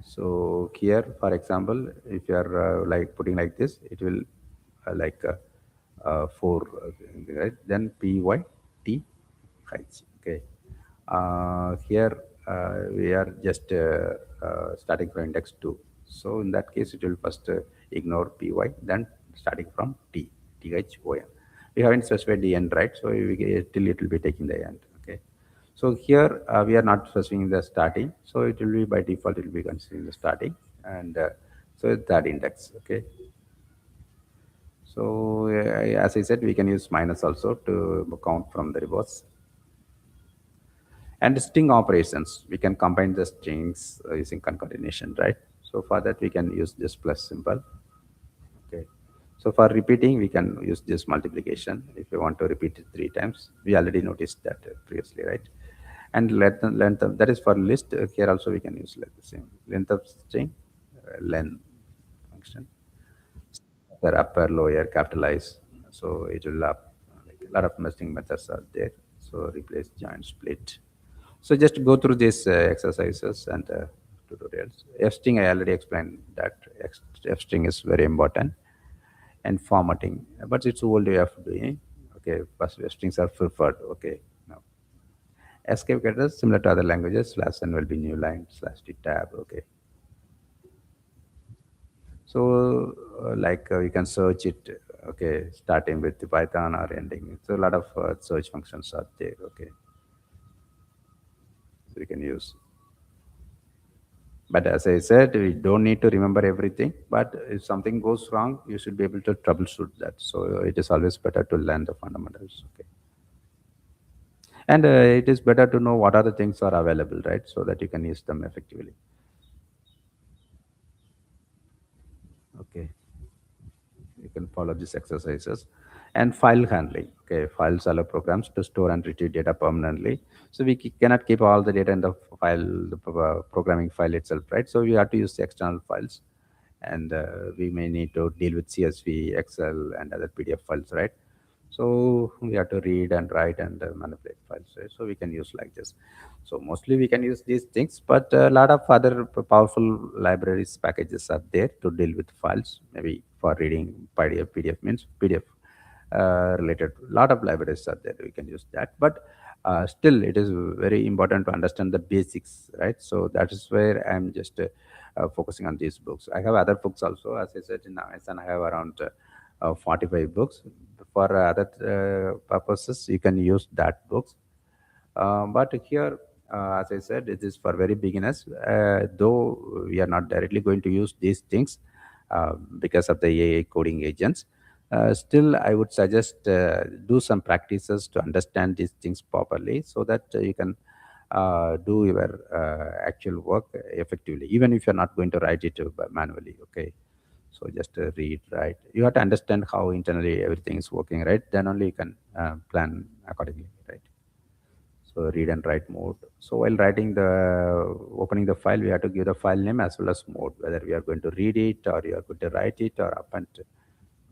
So here, for example, if you are like putting like this, it will like 4, right? Then P Y T heights. Okay. Here we are just starting from index 2. So in that case, it will first ignore Py, then starting from T, THOM. We haven't specified the end, right? So we get, till it will be taking the end. Okay. So here we are not specifying the starting. So it will be by default, it will be considering the starting. And so that index. Okay. So as I said, we can use minus also to count from the reverse. And string operations, we can combine the strings using concatenation, right? So for that, we can use this plus symbol. Okay. So for repeating, we can use this multiplication. If you want to repeat it 3 times, we already noticed that previously, right? And length of, that is for list. Here also we can use like the same length of string, len function. Their upper, lower, capitalize. So it will up, like a lot of nesting methods are there. So replace, join, split. So just go through these exercises and tutorials. String, I already explained that string is very important, and formatting, but it's old way of doing. Okay, first strings are preferred. Okay, now escape getters similar to other languages. Slash n will be new line slash t tab. Okay, so you can search it. Okay, starting with the Python or ending. So a lot of search functions are there. Okay, so you can use. But as I said, we don't need to remember everything. But if something goes wrong, you should be able to troubleshoot that. So it is always better to learn the fundamentals. Okay, and it is better to know what are the things are available, right? So that you can use them effectively. Okay, you can follow these exercises. And file handling. Okay, files allow programs to store and retrieve data permanently. So we cannot keep all the data in the file, the programming file itself, right? So we have to use the external files, and we may need to deal with CSV, Excel, and other PDF files, right? So we have to read and write and manipulate files, right? So we can use like this. So mostly we can use these things, but a lot of other powerful libraries packages are there to deal with files. Maybe for reading PDF means PDF related. A lot of libraries are there. We can use that, but still it is very important to understand the basics, right? So that is where I'm just focusing on these books. I have other books also, as I said in Amazon. I have around 45 books. For other purposes, you can use that books. But here, as I said, it is for very beginners. Though we are not directly going to use these things because of the AI coding agents, still I would suggest do some practices to understand these things properly, so that you can do your actual work effectively, even if you're not going to write it manually. Okay, so just read, write. You have to understand how internally everything is working, right? Then only you can plan accordingly, right? So read and write mode. So while writing the opening the file, we have to give the file name as well as mode, whether we are going to read it or you are going to write it or append.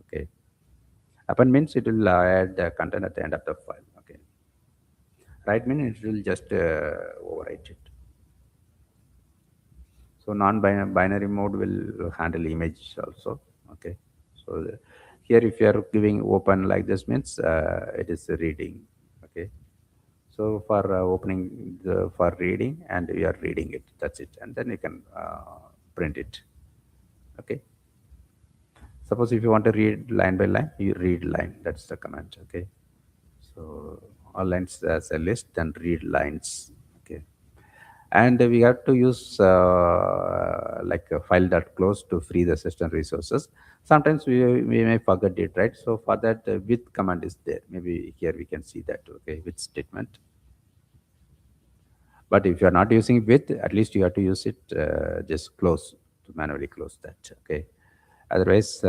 Okay, append means it will add the content at the end of the file. Okay, write means it will just overwrite it. So non-binary mode will handle image also. Okay, so here if you are giving open like this means it is reading. Okay, so for opening for reading, and you are reading it, that's it, and then you can print it. Okay, suppose if you want to read line by line, you read line, that's the command. Okay, so all lines as a list, then read lines. Okay, and we have to use like a file that close to free the system resources. Sometimes we may forget it, right? So for that with command is there. Maybe here we can see that. Okay, with statement. But if you are not using with, at least you have to use it just close, to manually close that. Okay, otherwise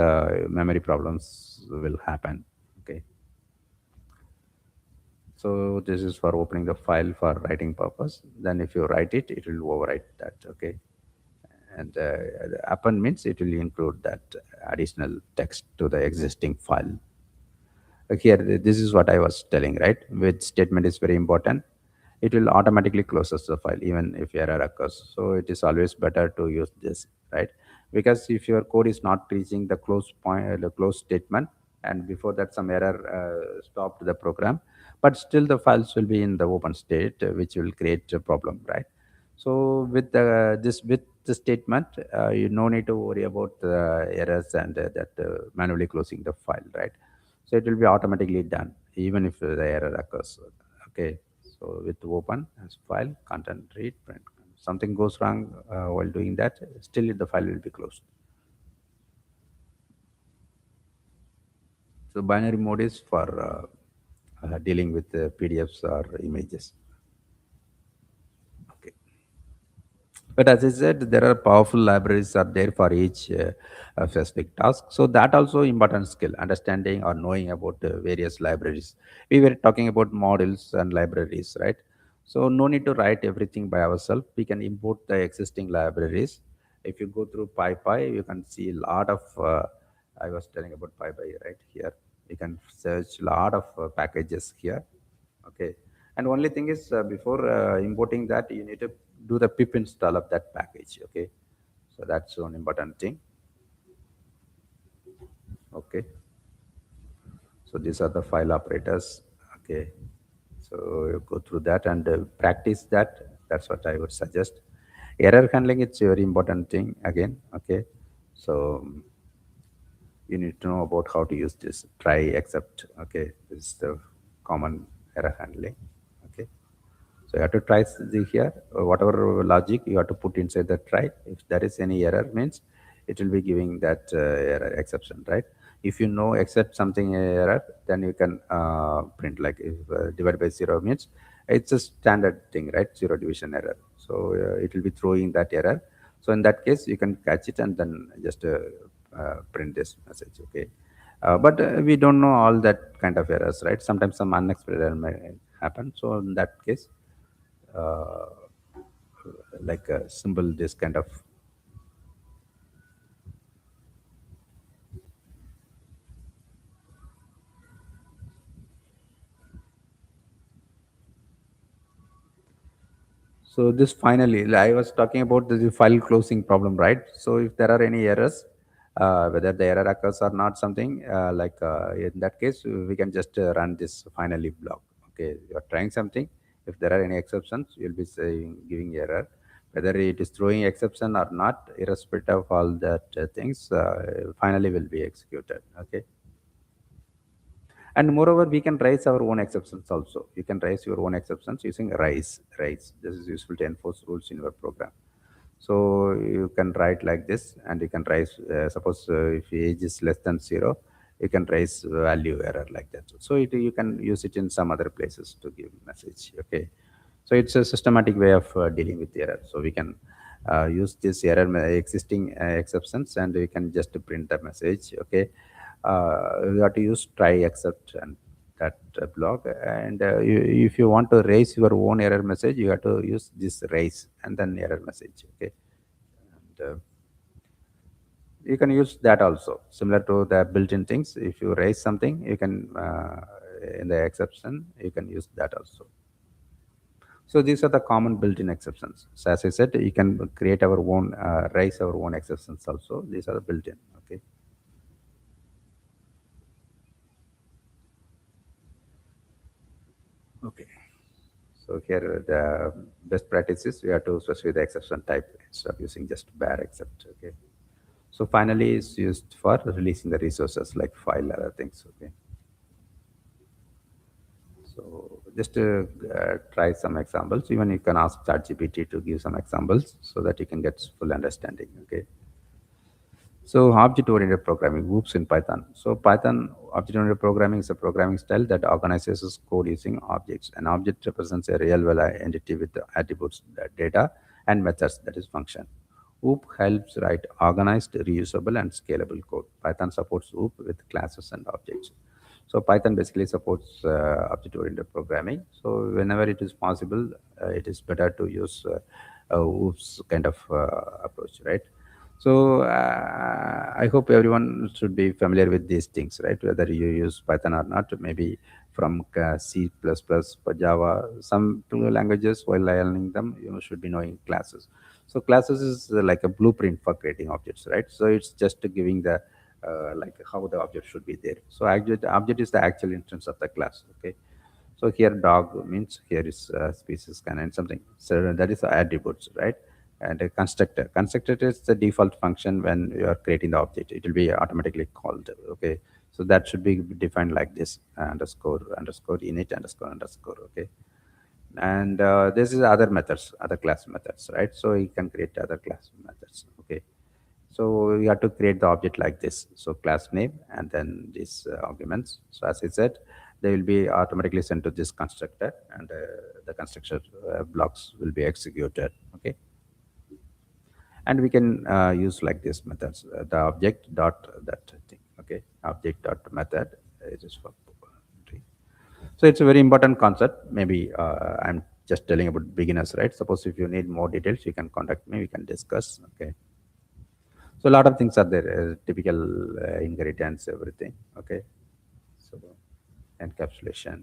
memory problems will happen. Okay, so this is for opening the file for writing purpose. Then if you write it, it will overwrite that. Okay, and append means it will include that additional text to the existing file. Here this is what I was telling, right? With statement is very important. It will automatically closes the file even if error occurs. So it is always better to use this, right? Because if your code is not reaching the close point, the close statement, and before that some error stopped the program, but still the files will be in the open state, which will create a problem, right? So with this with the statement, you no need to worry about errors and that manually closing the file, right? So it will be automatically done even if the error occurs. Okay, so with open as file, content, read, print. Something goes wrong while doing that, still the file will be closed. So binary mode is for dealing with PDFs or images. Okay. But as I said, there are powerful libraries are there for each specific task. So that also important skill, understanding or knowing about various libraries. We were talking about models and libraries, right? So no need to write everything by ourselves. We can import the existing libraries. If you go through PyPy, you can see a lot of. I was telling about PyPy right here. You can search a lot of packages here. Okay, and only thing is before importing that, you need to do the pip install of that package. Okay, so that's one important thing. Okay, so these are the file operators. Okay, so you go through that and practice that. That's what I would suggest. Error handling, it's a very important thing again. Okay, so you need to know about how to use this try except. Okay, this is the common error handling. Okay, so you have to try here, whatever logic you have to put inside the try. If there is any error, means it will be giving that error exception, right? If you know except something error, then you can print like if divide by zero means it's a standard thing, right? Zero division error. So it will be throwing that error. So in that case, you can catch it and then just print this message. Okay. But we don't know all that kind of errors, right? Sometimes some unexpected error may happen. So in that case, uh, like a symbol this kind of. So this finally I was talking about the file closing problem, right? So if there are any errors, whether the error occurs or not, something in that case we can just run this finally block. Okay, you are trying something. If there are any exceptions, you'll be saying giving error, whether it is throwing exception or not, irrespective of all that things, finally will be executed. Okay, and moreover we can raise our own exceptions also. You can raise your own exceptions using raise. This is useful to enforce rules in your program. So you can write like this, and you can raise suppose if age is less than 0, you can raise value error like that. So you can use it in some other places to give message. Okay, so it's a systematic way of dealing with error. So we can use this existing exceptions, and we can just print the message. Okay, you have to use try except and that block. And if you want to raise your own error message, you have to use this raise and then error message. Okay, and you can use that also, similar to the built-in things. If you raise something, you can in the exception you can use that also. So these are the common built-in exceptions. So as I said, you can create our own raise our own exceptions also. These are the built-in. Okay. Okay. So here the best practices, we have to specify the exception type instead of using just bare except. Okay. So finally, it's used for releasing the resources like file other things. Okay. So just to try some examples. Even you can ask ChatGPT to give some examples so that you can get full understanding. Okay. So object-oriented programming, OOPS in Python. So Python object-oriented programming is a programming style that organizes its code using objects. An object represents a real-world entity with the attributes, the data, and methods, that is function. OOP helps write organized, reusable, and scalable code. Python supports OOP with classes and objects. So Python basically supports object-oriented programming. So whenever it is possible, it is better to use OOPS kind of approach, right? So I hope everyone should be familiar with these things, right? Whether you use Python or not, maybe from C++, Java, some two languages. While learning them, you should be knowing classes. So classes is like a blueprint for creating objects, right? So it's just giving the like how the object should be there. So object is the actual instance of the class. Okay. So here dog means here is species can and something. So that is the attributes, right? And a constructor. Constructor is the default function when you are creating the object. It will be automatically called. Okay. So that should be defined like this: underscore underscore init underscore underscore. Okay. And this is other methods, other class methods, right? So you can create other class methods. Okay. So you have to create the object like this. So class name and then these arguments. So as I said, they will be automatically sent to this constructor, and the constructor blocks will be executed. Okay, and we can use like this methods. The object dot that thing. Okay, object dot method is for tree. So it's a very important concept. Maybe I'm just telling about beginners, right? Suppose if you need more details, you can contact me. We can discuss. Okay. So a lot of things are there, typical inheritance, everything. Okay. So encapsulation,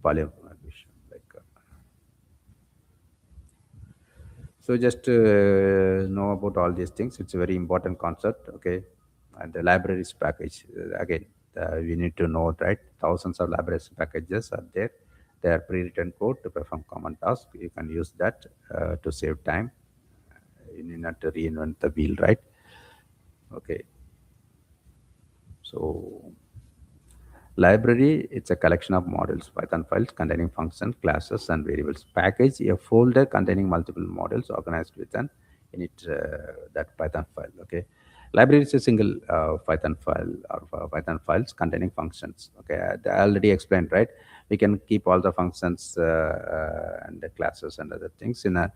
polymorphism, like So just know about all these things. It's a very important concept. Okay, and the libraries package again. We need to know, right? Thousands of libraries packages are there. They are pre-written code to perform common tasks. You can use that to save time. You need not to reinvent the wheel, right? Okay, so library, it's a collection of models, Python files containing functions, classes, and variables. Package, a folder containing multiple models organized within init that Python file. Okay, library is a single Python file or Python files containing functions. Okay, I already explained, right? We can keep all the functions and the classes and other things in a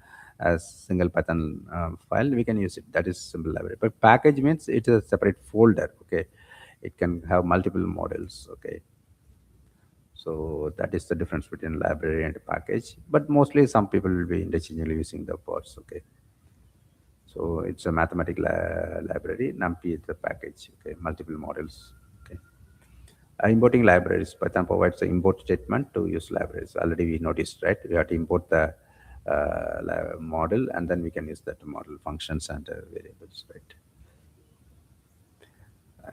single Python file. We can use it. That is simple library. But package means it is a separate folder. Okay, it can have multiple models. Okay, so that is the difference between library and package, but mostly some people will be interchangeably using the words. Okay, so it's a mathematical library. NumPy is the package. Okay, multiple models. Okay, importing libraries, Python provides an import statement to use libraries. Already we noticed, right? We have to import the model, and then we can use that model functions and variables, right?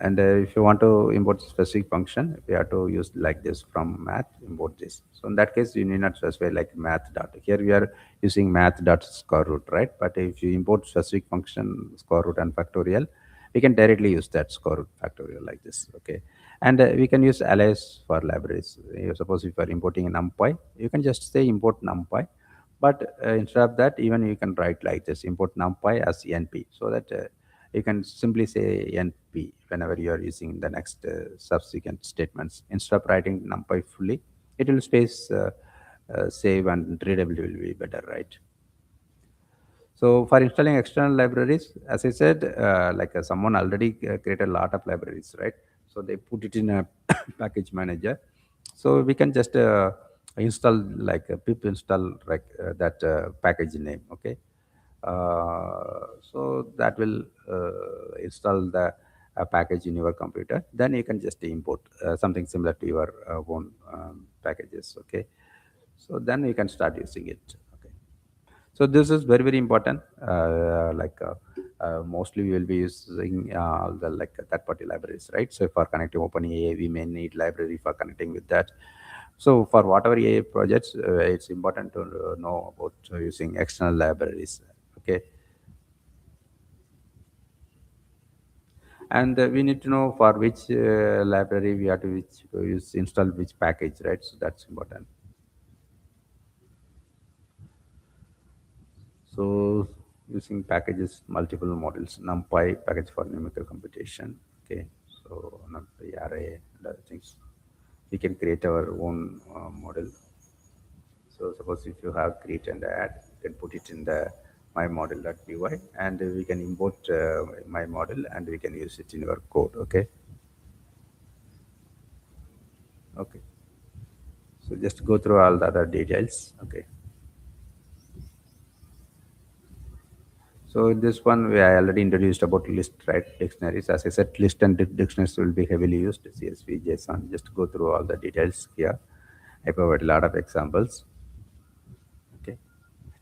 And if you want to import specific function, we have to use like this from math, import this. So in that case, you need not specify like math dot. Here we are using math dot square root, right? But if you import specific function, square root and factorial, we can directly use that square root factorial like this. Okay, and we can use alias for libraries. Suppose if you are importing a numpy, you can just say import numpy, but instead of that, even you can write like this: import numpy as np, so that you can simply say np whenever you are using the next subsequent statements. Instead of writing numpy fully, it will space save, and readability will be better, right? So for installing external libraries, as I said, like someone already created a lot of libraries, right? So they put it in a package manager. So we can just install like pip install like that package name. Okay, so that will install the package in your computer. Then you can just import something similar to your own packages. Okay, so then you can start using it. Okay, so this is very very important. Mostly we will be using all the like third party libraries, right? So for connecting OpenAI, we may need library for connecting with that. So for whatever AI projects, it's important to know about using external libraries. Okay, and we need to know for which library we have to use install which package, right? So that's important. So using packages, multiple models, NumPy package for numerical computation. Okay, so NumPy array and other things. We can create our own model. So suppose if you have create and add, you can put it in the my model.py, and we can import my model and we can use it in our code. Okay, okay. So just go through all the other details. Okay. So in this one, I already introduced about list, right? Dictionaries. As I said, list and dictionaries will be heavily used. CSV, JSON. Just go through all the details here. I provide a lot of examples. Okay,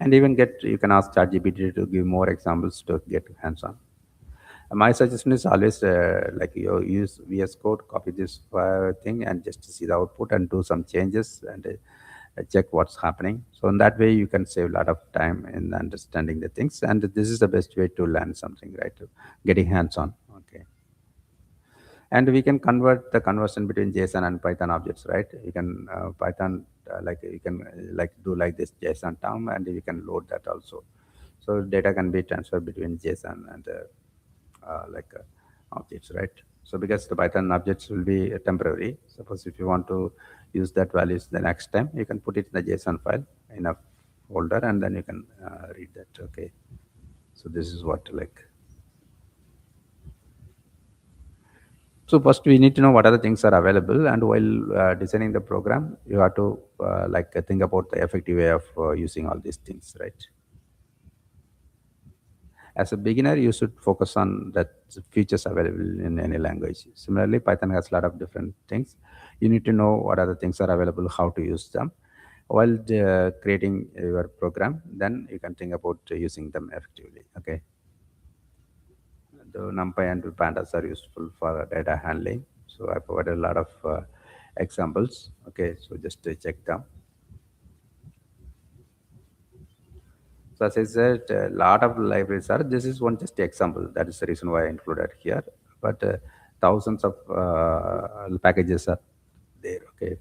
and even get you can ask ChatGPT to give more examples to get hands-on. My suggestion is always like you use VS Code, copy this thing, and just see the output and do some changes and check what's happening. So in that way, you can save a lot of time in understanding the things. And this is the best way to learn something, right? Getting hands-on. Okay, and we can convert the conversion between JSON and Python objects, right? You can Python like you can like do like this JSON term, and you can load that also. So data can be transferred between JSON and objects, right? So because the Python objects will be temporary, suppose if you want to use that values the next time, you can put it in the JSON file in a folder, and then you can read that. Okay, so this is what like. So first we need to know what other things are available, and while designing the program, you have to think about the effective way of using all these things, right? As a beginner, you should focus on the features available in any language. Similarly, Python has a lot of different things. You need to know what other things are available, how to use them, while creating your program. Then you can think about using them effectively. Okay, the NumPy and Pandas are useful for data handling. So I provided a lot of examples. Okay, so just to check them. So as I said, a lot of libraries are. This is one just example. That is the reason why I included here. But thousands of packages are there. Okay,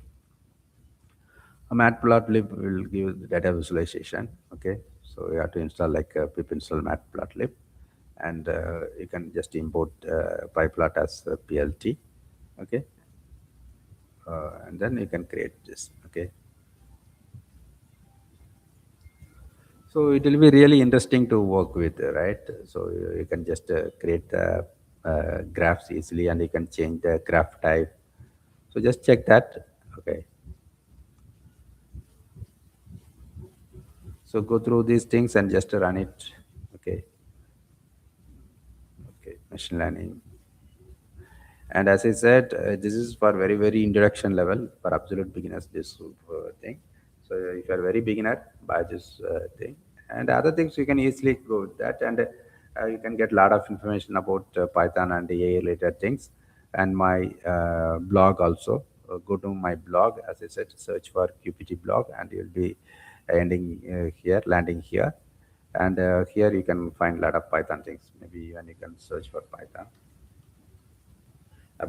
a matplotlib will give the data visualization. Okay, so you have to install like pip install matplotlib, and you can just import pyplot as a plt. Okay, and then you can create this. Okay, so it will be really interesting to work with, right? So you can just create the graphs easily, and you can change the graph type. So just check that. Okay, so go through these things and just run it. Okay, okay, machine learning. And as I said, this is for very, very introduction level for absolute beginners, this thing. So if you are very beginner, buy this thing. And other things you can easily go with that. And you can get a lot of information about Python and AI related things. And my blog also. Go to my blog, as I said, search for QPT blog, and you'll be ending here, landing here. And here you can find a lot of Python things. Maybe even you can search for Python.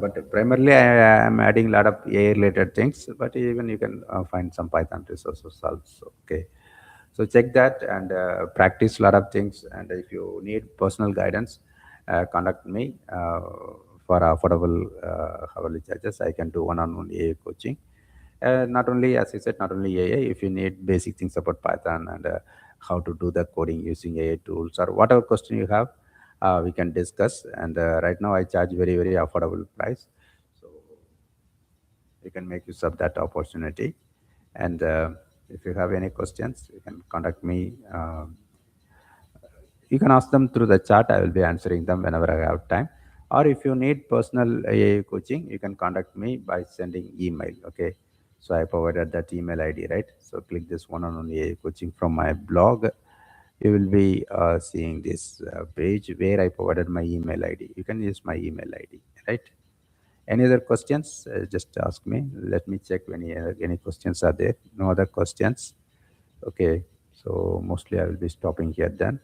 But primarily, I am adding a lot of AI related things, but even you can find some Python resources also. Okay. So check that and practice a lot of things. And if you need personal guidance, contact me for affordable hourly charges. I can do one-on-one AI coaching. Not only, as I said, not only AI. If you need basic things about Python and how to do the coding using AI tools or whatever question you have, we can discuss. And right now, I charge very, very affordable price, so you can make use of that opportunity. And if you have any questions, you can contact me. You can ask them through the chat. I will be answering them whenever I have time. Or if you need personal AI coaching, you can contact me by sending email. Okay. So I provided that email ID, right? So click this one-on-one AI coaching from my blog. You will be seeing this page where I provided my email ID. You can use my email ID, right? Any other questions? Just ask me. Let me check when any questions are there. No other questions. Okay. So mostly I will be stopping here then.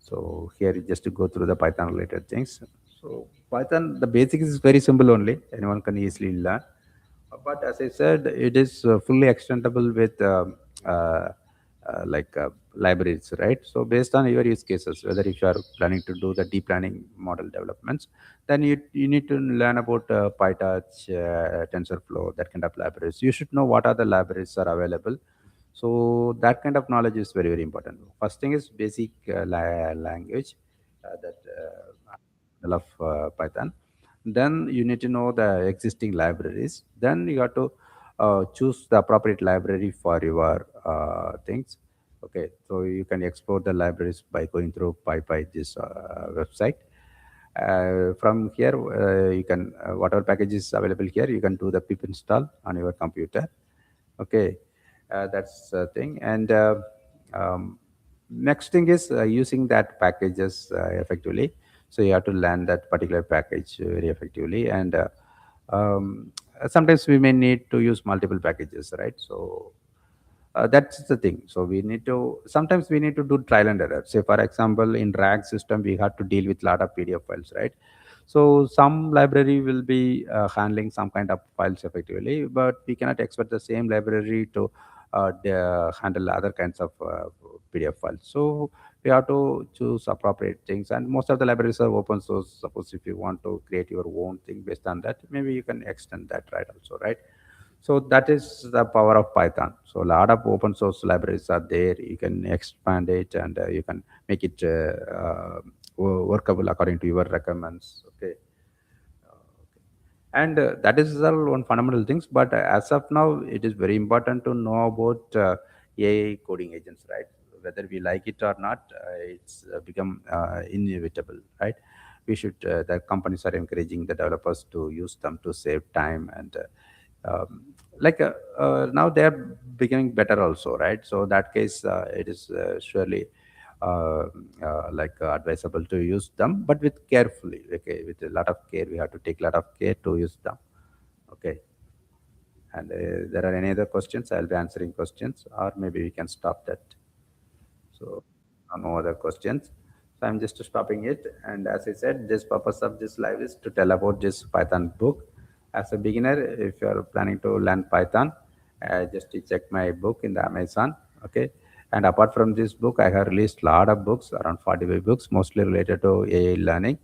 So here is just to go through the Python related things. So Python, the basics is very simple only. Anyone can easily learn. But as I said, it is fully extendable with libraries, right? So based on your use cases, whether if you are planning to do the deep learning model developments, then you need to learn about PyTorch, TensorFlow, that kind of libraries. You should know what are the libraries are available. So that kind of knowledge is very, very important. First thing is basic language, that of Python. Then you need to know the existing libraries. Then you have to choose the appropriate library for your things. Okay, so you can explore the libraries by going through PyPy, this website. From here, you can whatever package is available here, you can do the pip install on your computer. Okay, that's the thing. And next thing is using that packages effectively. So you have to learn that particular package very effectively. And sometimes we may need to use multiple packages, right? So that's the thing. So we need to sometimes we need to do trial and error. Say for example, in RAG system, we have to deal with a lot of PDF files, right? So some library will be handling some kind of files effectively, but we cannot expect the same library to handle other kinds of PDF files. So we have to choose appropriate things, and most of the libraries are open source. Suppose if you want to create your own thing based on that, maybe you can extend that, right? Also, right? So that is the power of Python. So a lot of open source libraries are there. You can expand it, and you can make it workable according to your requirements. Okay, and that is all one fundamental things. But as of now, it is very important to know about AI coding agents, right? Whether we like it or not, it's become inevitable, right? We should the companies are encouraging the developers to use them to save time and like now they are becoming better also, right? So that case, it is surely uh, advisable to use them, but with carefully, okay, with a lot of care. We have to take a lot of care to use them, okay. And there are any other questions? I'll be answering questions, or maybe we can stop that. So no other questions. So I'm just stopping it. And as I said, this purpose of this live is to tell about this Python book. As a beginner, if you're planning to learn Python, just to check my book in the Amazon. Okay. And apart from this book, I have released a lot of books, around 45 books, mostly related to AI learning.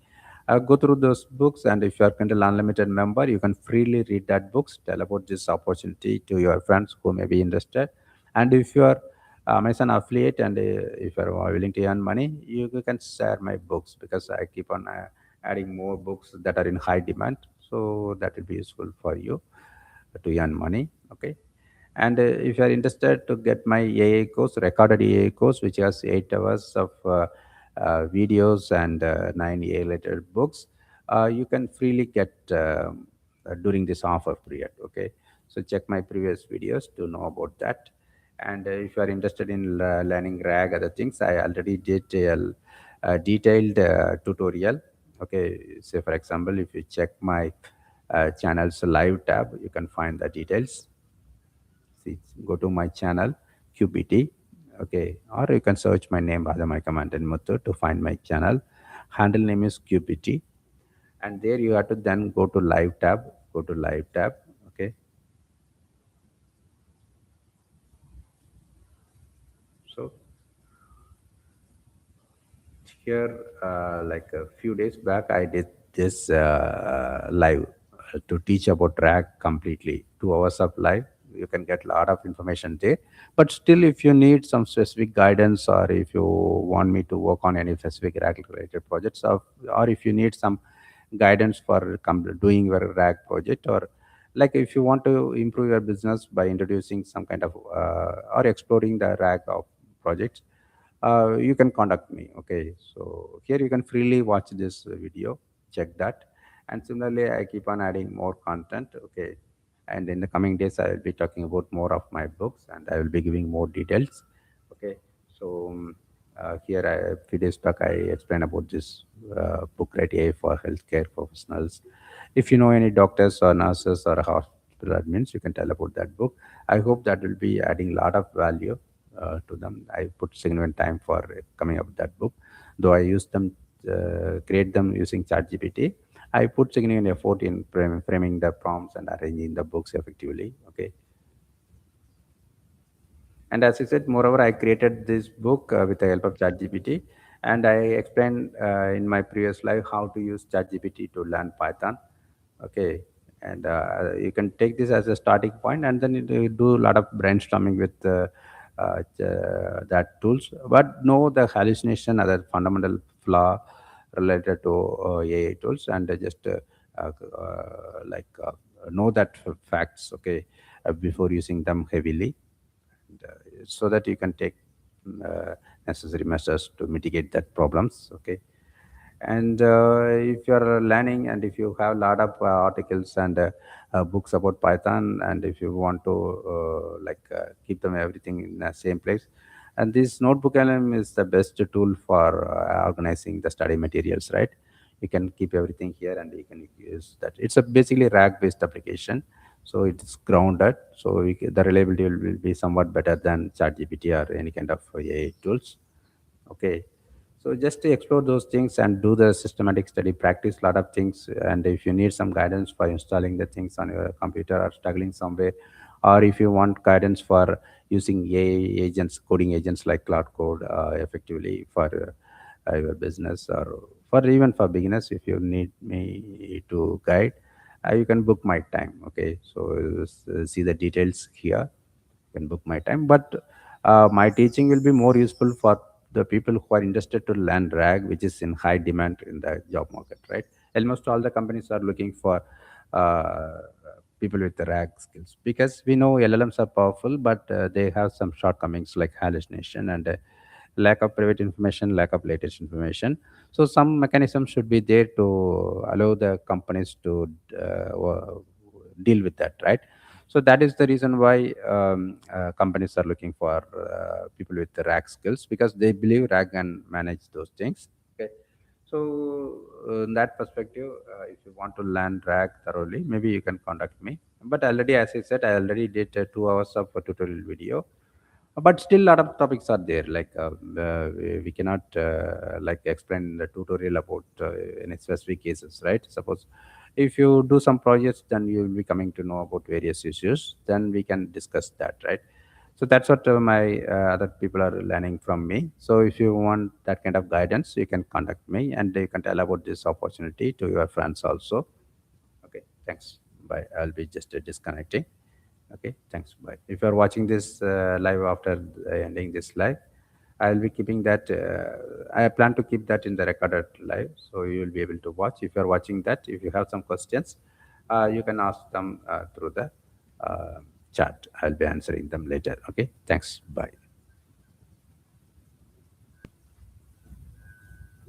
Go through those books, and if you are Kindle Unlimited member, you can freely read that books. Tell about this opportunity to your friends who may be interested. And if you are Amazon affiliate, and if you are willing to earn money, you can share my books, because I keep on adding more books that are in high demand. So that will be useful for you to earn money. Okay. And if you are interested to get my AA course, recorded AA course, which has 8 hours of videos and 9 AA related books, you can freely get during this offer period. Okay. So check my previous videos to know about that. And if you are interested in learning RAG, other things, I already did a detailed tutorial. Okay. Say, for example, if you check my channel's live tab, you can find the details. See, go to my channel QBT, okay, or you can search my name Bhadamai Command and Muthu to find my channel. Handle name is QBT, and there you have to then go to live tab. Go to live tab, okay. So here, like a few days back, I did this live to teach about RAG completely. 2 hours of live. You can get a lot of information there. But still, if you need some specific guidance, or if you want me to work on any specific RAG related projects, or if you need some guidance for doing your RAG project, or like if you want to improve your business by introducing some kind of or exploring the RAG of projects, you can contact me. Okay, so here you can freely watch this video, check that. And similarly, I keep on adding more content. Okay, and in the coming days, I will be talking about more of my books, and I will be giving more details. Okay, so here a few days back I explained about this book, right, AI for healthcare professionals. If you know any doctors or nurses or hospital admins, you can tell about that book. I hope that will be adding a lot of value to them. I put significant time for coming up with that book, though I use them, create them using ChatGPT. I put significant effort in framing the prompts and arranging the books effectively. Okay, and as I said, moreover, I created this book with the help of ChatGPT, and I explained in my previous live how to use ChatGPT to learn Python. Okay, and you can take this as a starting point, and then you do a lot of brainstorming with that tools. But know the hallucination, other fundamental flaw related to AI tools, and just know that facts. Okay, before using them heavily, and, so that you can take necessary measures to mitigate that problems. Okay, and if you are learning, and if you have a lot of articles and books about Python, and if you want to keep them everything in the same place, and this notebook LM is the best tool for organizing the study materials, right? You can keep everything here, and you can use that. It's a basically RAG based application, so it's grounded, so the reliability will be somewhat better than ChatGPT or any kind of AI tools. Okay, so just to explore those things and do the systematic study, practice a lot of things. And if you need some guidance for installing the things on your computer, or struggling somewhere, or if you want guidance for using AI agents, coding agents like Cloud Code effectively for your business, or for even for beginners, if you need me to guide, you can book my time. Okay, so see the details here. You can book my time, but my teaching will be more useful for the people who are interested to learn RAG, which is in high demand in the job market, right? Almost all the companies are looking for uh, people with the RAG skills, because we know LLMs are powerful, but they have some shortcomings like hallucination and lack of private information, lack of latest information. So some mechanism should be there to allow the companies to deal with that, right? So that is the reason why companies are looking for people with the RAG skills, because they believe RAG can manage those things. Okay. So in that perspective, if you want to learn RAG thoroughly, maybe you can contact me. But already, as I said, I already did 2 hours of a tutorial video. But still, a lot of topics are there. Like we cannot like explain the tutorial about any specific cases, right? Suppose if you do some projects, then you will be coming to know about various issues. Then we can discuss that, right? So that's what my other people are learning from me. So if you want that kind of guidance, you can contact me, and you can tell about this opportunity to your friends also. Okay, thanks. Bye. I'll be just disconnecting. Okay, thanks. Bye. If you are watching this live after ending this live, I'll be keeping that. I plan to keep that in the recorded live, so you will be able to watch. If you are watching that, if you have some questions, you can ask them through the uh, chat. I'll be answering them later. Okay, thanks. Bye.